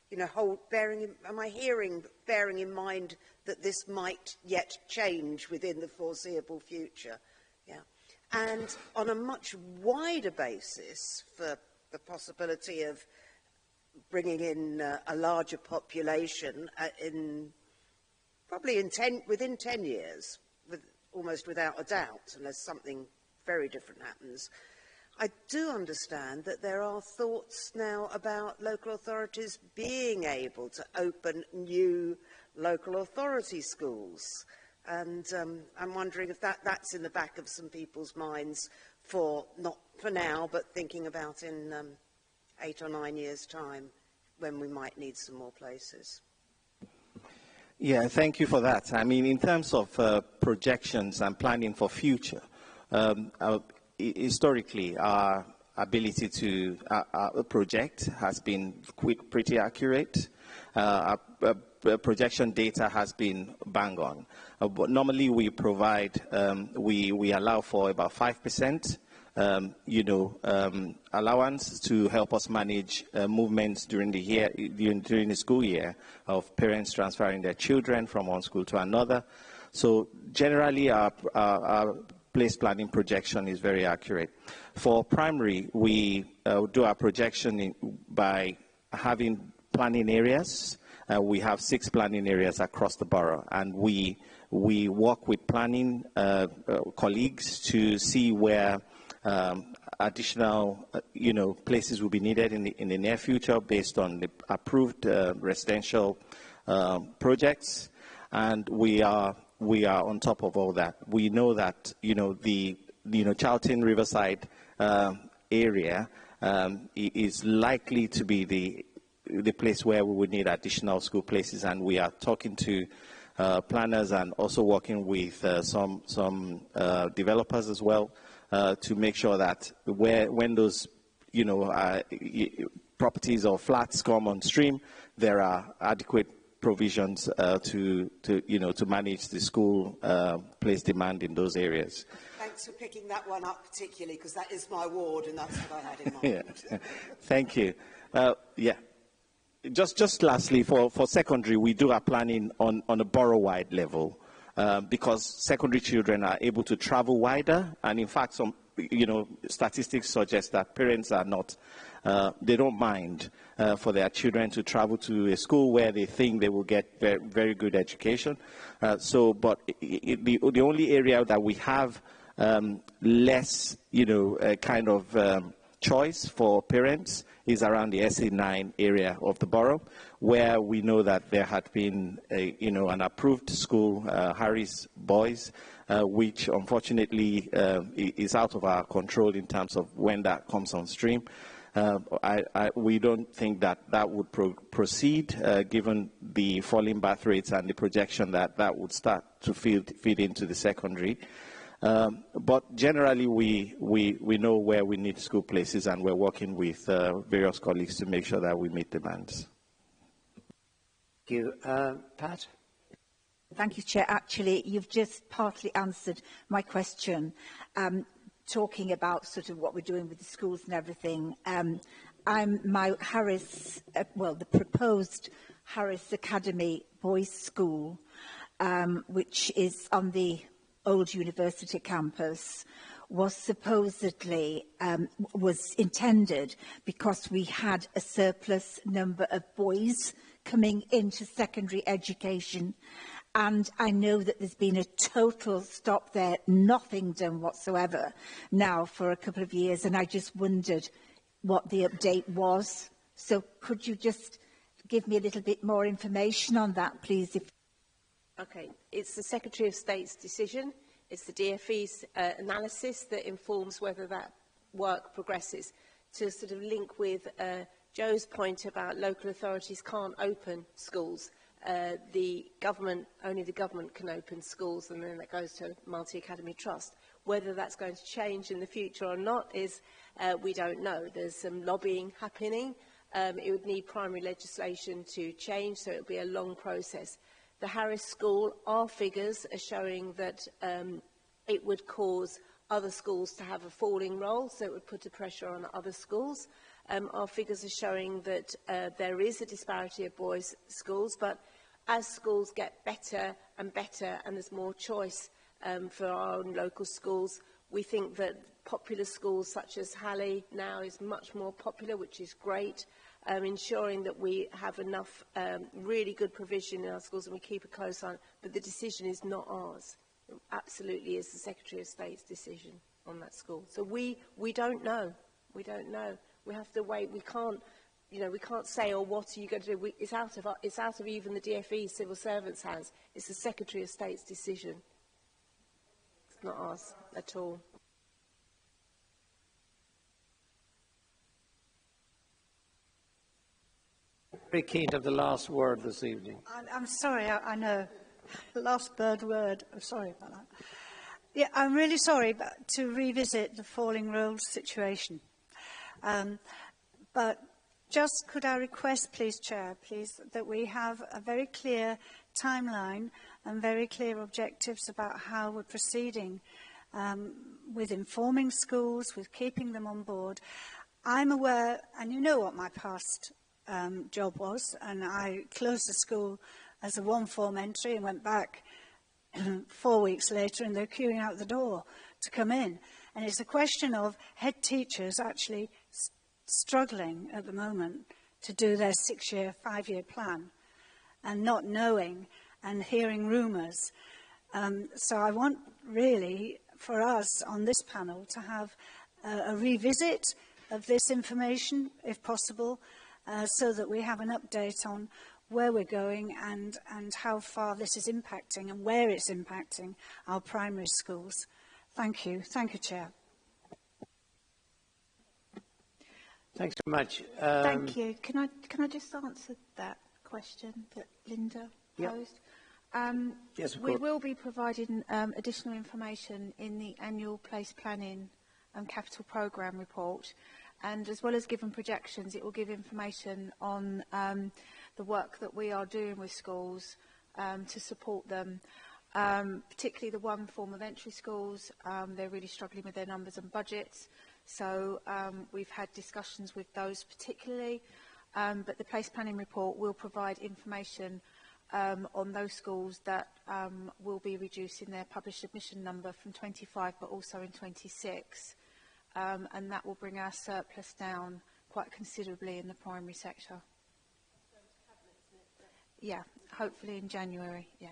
you know, bearing in mind that this might yet change within the foreseeable future. Yeah. And on a much wider basis, for the possibility of bringing in a larger population within 10 years, almost without a doubt, unless something very different happens. I do understand that there are thoughts now about local authorities being able to open new local authority schools. And I'm wondering if that's in the back of some people's minds not for now, but thinking about in 8 or 9 years' time when we might need some more places. Yeah, thank you for that. I mean, in terms of projections and planning for future, historically, our ability to project has been pretty accurate. Our projection data has been bang on. But normally we provide, we allow for about 5%, allowance to help us manage movements during the school year of parents transferring their children from one school to another. So generally our place planning projection is very accurate. For primary, we do our projection by having planning areas. We have 6 planning areas across the borough, and we work with planning colleagues to see where additional, places will be needed in the near future based on the approved residential projects, and we are on top of all that. We know that the Charlton Riverside area is likely to be the place where we would need additional school places, and we are talking to planners and also working with some developers as well to make sure that when those properties or flats come on stream, there are adequate provisions to manage the school place demand in those areas. Thanks for picking that one up particularly, because that is my ward and that's what I had in mind. Yeah. Thank you. Just lastly, for secondary, we do our planning on a borough-wide level because secondary children are able to travel wider, and in fact, some statistics suggest that parents are not, they don't mind for their children to travel to a school where they think they will get very, very good education. But the only area that we have less, choice for parents is around the SE9 area of the borough, where we know that there had been an approved school, Harris Boys, which unfortunately is out of our control in terms of when that comes on stream. We don't think that would proceed, given the falling birth rates and the projection that would start to feed into the secondary. But generally, we know where we need school places, and we're working with various colleagues to make sure that we meet demands. Thank you. Pat? Thank you, Chair. Actually, you've just partly answered my question, talking about sort of what we're doing with the schools and everything. My Harris, the proposed Harris Academy Boys School, which is on the old university campus, was supposedly was intended because we had a surplus number of boys coming into secondary education, and I know that there's been a total stop there, nothing done whatsoever now for a couple of years, and I just wondered what the update was. So could you just give me a little bit more information on that, please? Okay, it's the Secretary of State's decision. It's the DFE's analysis that informs whether that work progresses. To sort of link with Joe's point about local authorities can't open schools only the government can open schools, and then that goes to multi-academy trust. Whether that's going to change in the future or not is, we don't know. There's some lobbying happening. It would need primary legislation to change, so it would be a long process. The Harris School, our figures are showing that it would cause other schools to have a falling role, so it would put a pressure on other schools. Our figures are showing that there is a disparity of boys' schools, but as schools get better and better and there's more choice for our own local schools, we think that popular schools such as Halley now is much more popular, which is great, ensuring that we have enough really good provision in our schools and we keep a close eye on it. But the decision is not ours. It absolutely is the Secretary of State's decision on that school. So we don't know. We don't know. We have to wait. We can't, we can't say, oh, what are you going to do? It's out of even the DfE civil servants' hands. It's the Secretary of State's decision. It's not ours at all. Very keen to have the last word this evening. I'm sorry, I know. Last word. I'm sorry about that. Yeah, I'm really sorry to revisit the falling roles situation. But just could I request, please, Chair, that we have a very clear timeline and very clear objectives about how we're proceeding with informing schools, with keeping them on board. I'm aware, and you know what my past job was, and I closed the school as a one-form entry and went back 4 weeks later, and they're queuing out the door to come in. And it's a question of head teachers actually struggling at the moment to do their 6-year, 5-year plan and not knowing and hearing rumours. So I want really for us on this panel to have a revisit of this information, if possible, so that we have an update on where we're going and how far this is impacting and where it's impacting our primary schools. Thank you. Thank you, Chair. Thanks so much. Thank you. Can I just answer that question that Linda posed? Yes, of we course. will be providing additional information in the annual place planning capital programme report, and as well as giving projections, it will give information on the work that we are doing with schools to support them, particularly the one form of entry schools. They're really struggling with their numbers and budgets, so we've had discussions with those particularly, but the place planning report will provide information on those schools that will be reducing their published admission number from 25 but also in 26, and that will bring our surplus down quite considerably in the primary sector. Yeah, hopefully in January, yeah.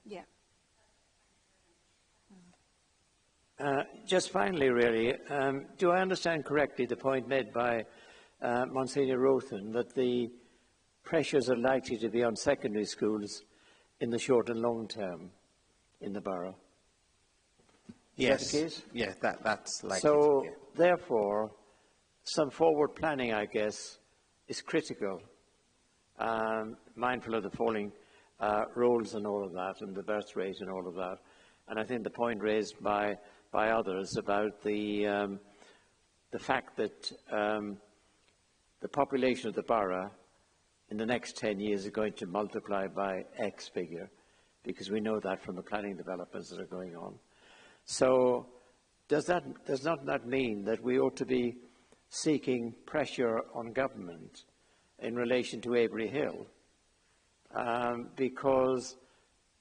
Yeah. Just finally, really, do I understand correctly the point made by Monsignor Rothen that the pressures are likely to be on secondary schools in the short and long term in the borough? Yes. Is that the case? Yeah, that's likely. So, therefore, some forward planning, I guess, is critical. Mindful of the falling roles and all of that, and the birth rate and all of that. And I think the point raised by others about the fact that the population of the borough in the next 10 years is going to multiply by X figure, because we know that from the planning developments that are going on. So does not that mean that we ought to be seeking pressure on government in relation to Avery Hill? Because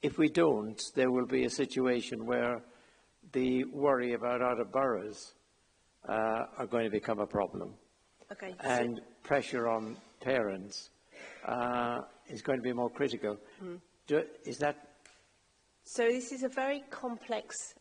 if we don't, there will be a situation where the worry about out-of-boroughs are going to become a problem. Okay. And pressure on parents is going to be more critical. Is that... So this is a very complex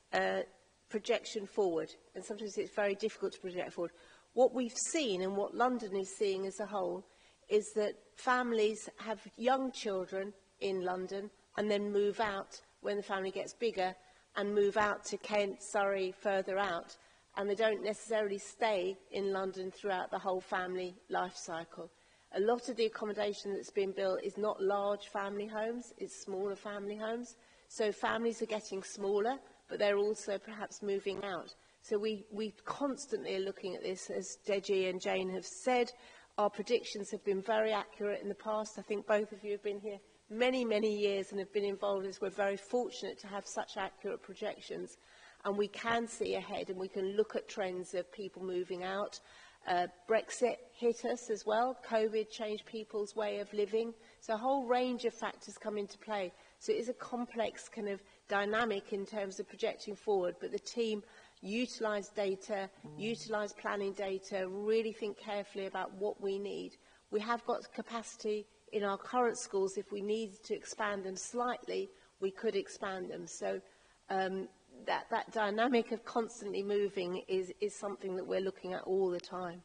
projection forward, and sometimes it's very difficult to project forward. What we've seen and what London is seeing as a whole is that families have young children in London and then move out when the family gets bigger and move out to Kent, Surrey, further out, and they don't necessarily stay in London throughout the whole family life cycle. A lot of the accommodation that's been built is not large family homes, it's smaller family homes. So families are getting smaller, but they're also perhaps moving out. So we constantly are looking at this, as Deji and Jane have said. Our predictions have been very accurate in the past. I think both of you have been here many, many years and have been involved, as we're very fortunate to have such accurate projections. And we can see ahead and we can look at trends of people moving out. Brexit hit us as well. COVID changed people's way of living. So a whole range of factors come into play. So it is a complex kind of dynamic in terms of projecting forward, but the team utilise data, utilise planning data, really think carefully about what we need. We have got capacity in our current schools. If we needed to expand them slightly, we could expand them. So that dynamic of constantly moving is something that we're looking at all the time.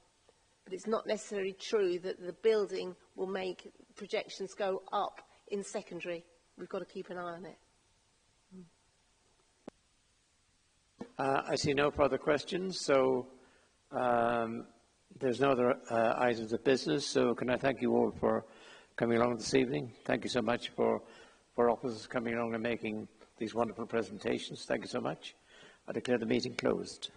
But it's not necessarily true that the building will make projections go up in secondary. We've got to keep an eye on it. I see no further questions, so there's no other items of business. So can I thank you all for coming along this evening? Thank you so much for officers coming along and making these wonderful presentations. Thank you so much. I declare the meeting closed.